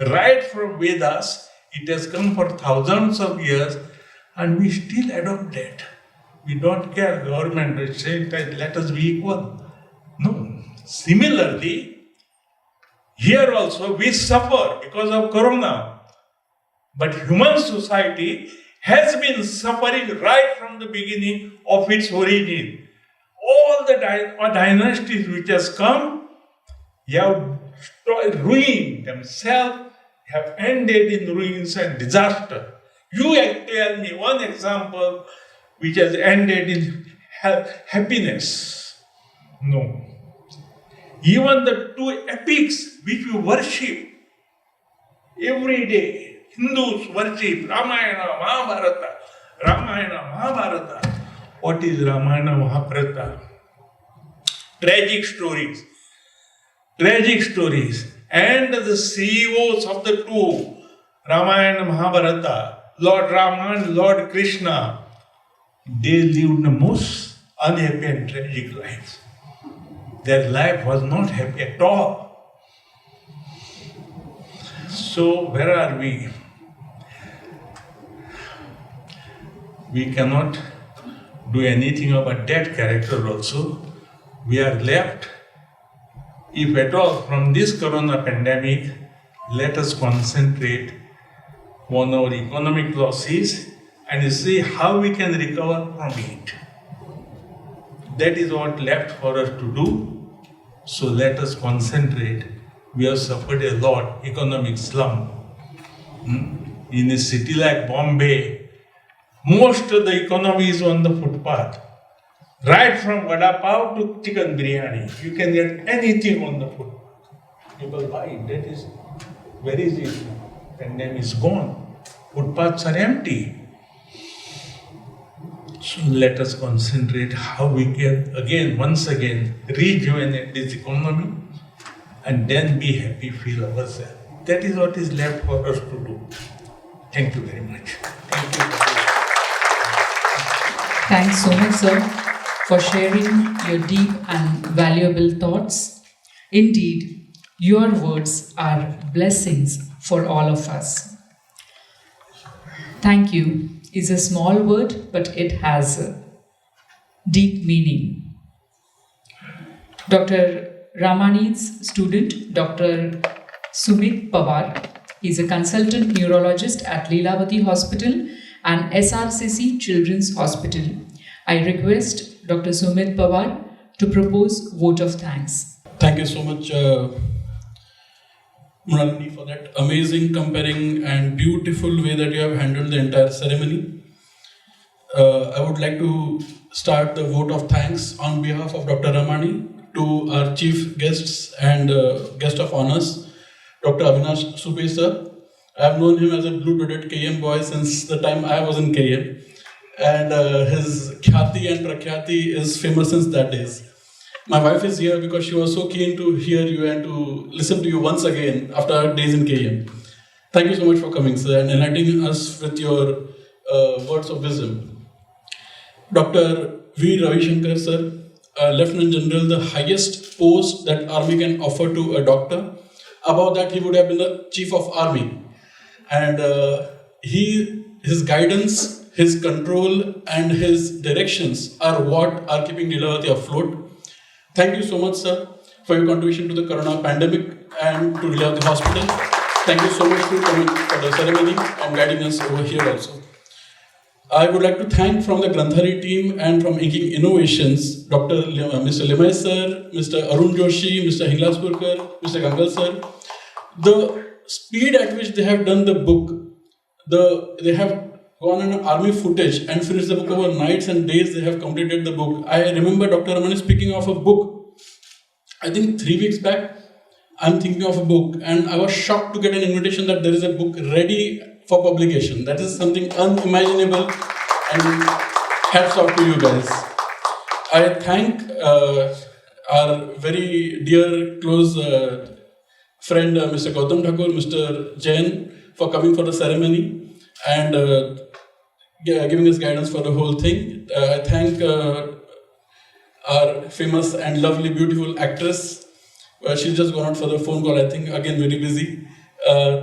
Right from Vedas, it has come for thousands of years, and we still adopt that. We don't care, government is saying that let us be equal. No. Similarly, here also we suffer because of corona. But human society has been suffering right from the beginning of its origin. All the dynasties which has come, have ruined themselves, have ended in ruins and disaster. You tell me one example which has ended in happiness. No. Even the two epics which we worship every day, Hindus worship Ramayana, Mahabharata. Ramayana, Mahabharata. What is Ramayana, Mahabharata? Tragic stories. Tragic stories. And the CEOs of the two, Ramayana, Mahabharata, Lord Rama and Lord Krishna, they lived the most unhappy and tragic lives. Their life was not happy at all. So, where are we? We cannot do anything about that character also. We are left, if at all, from this corona pandemic, let us concentrate on our economic losses and see how we can recover from it. That is what left for us to do. So let us concentrate. We have suffered a lot, economic slump. in a city like Bombay, most of the economy is on the footpath. Right from vada pav to chicken biryani, you can get anything on the footpath. People buy it. That is very easy. Pandemic is gone. Footpaths are empty. So let us concentrate how we can once again rejuvenate this economy and then be happy, feel ourselves. That is what is left for us to do. Thank you very much. Thank you. Thanks so much, sir, for sharing your deep and valuable thoughts. Indeed, your words are blessings for all of us. Thank you is a small word, but it has a deep meaning. Dr. Ramani's student, Dr. Sumit Pawar, is a consultant neurologist at Leelavati Hospital and SRCC Children's Hospital. I request Dr. Sumit Pawar to propose vote of thanks. Thank you so much, Mrinalini, for that amazing, comparing and beautiful way that you have handled the entire ceremony. I would like to start the vote of thanks on behalf of Dr. Ramani to our chief guests and guest of honors, Dr. Avinash Supe sir. I have known him as a blue-blooded KM boy since the time I was in KM, and his khyati and prakhyati is famous since that days. My wife is here because she was so keen to hear you and to listen to you once again after our days in KM. Thank you so much for coming, sir, and enlightening us with your words of wisdom. Dr. V. Ravi Shankar, sir, Lieutenant General, the highest post that Army can offer to a doctor. Above that, he would have been the Chief of Army. And his guidance, his control, and his directions are what are keeping Leelavati afloat. Thank you so much, sir, for your contribution to the Corona pandemic and to Leelavati Hospital. Thank you so much for coming for the ceremony and guiding us over here also. I would like to thank from the Granthali team and from Inking Innovations, Mr. Limay sir, Mr. Arun Joshi, Mr. Hinglaspurkar, Mr. Gangal sir. The speed at which they have done the book, they have gone on army footage and finished the book over nights and days. They have completed the book. I remember Dr. Ramani speaking of a book, I think 3 weeks back. I'm thinking of a book and I was shocked to get an invitation that there is a book ready for publication. That is something unimaginable, and hats off to you guys. I thank our very dear, close friend, Mr. Gautam Thakur, Mr. Jain, for coming for the ceremony and giving us guidance for the whole thing. I thank our famous and lovely, beautiful actress. She's just gone out for the phone call, I think, again very busy.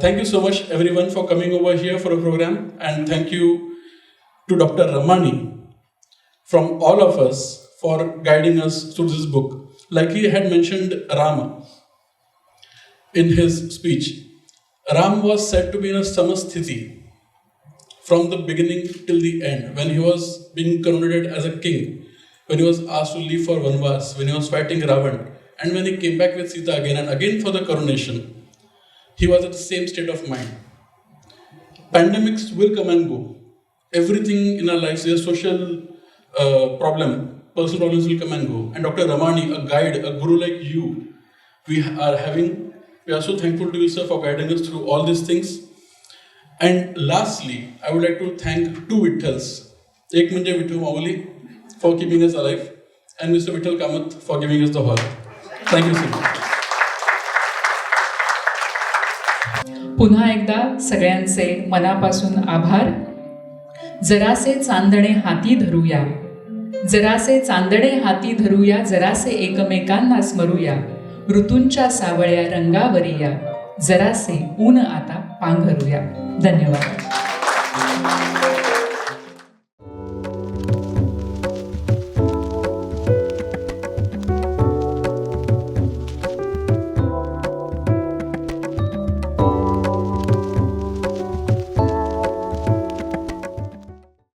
Thank you so much everyone for coming over here for a program, and thank you to Dr. Ramani from all of us for guiding us through this book. Like he had mentioned Rama in his speech. Ram was said to be in a samasthiti from the beginning till the end, when he was being coronated as a king, when he was asked to leave for Vanvas, when he was fighting Ravan, and when he came back with Sita again and again for the coronation. He was at the same state of mind. Pandemics will come and go. Everything in our lives is a social problem. Personal problems will come and go. And Dr. Ramani, a guide, a guru like you, we are so thankful to you, sir, for guiding us through all these things. And lastly, I would like to thank two Vitthals. Ek manje Vitthal Mauli for keeping us alive, and Mr. Vitthal Kamath for giving us the hall. Thank you so much. पुन्हा एकदा सगळ्यांचे मनापासून आभार. जरासे चांदणे हाती धरूया, जरासे चांदणे हाती धरूया, जरासे एकमेकांना स्मरूया, ऋतूंच्या सावळ्या रंगावरिया, जरासे ऊन आता पांघरूया. धन्यवाद.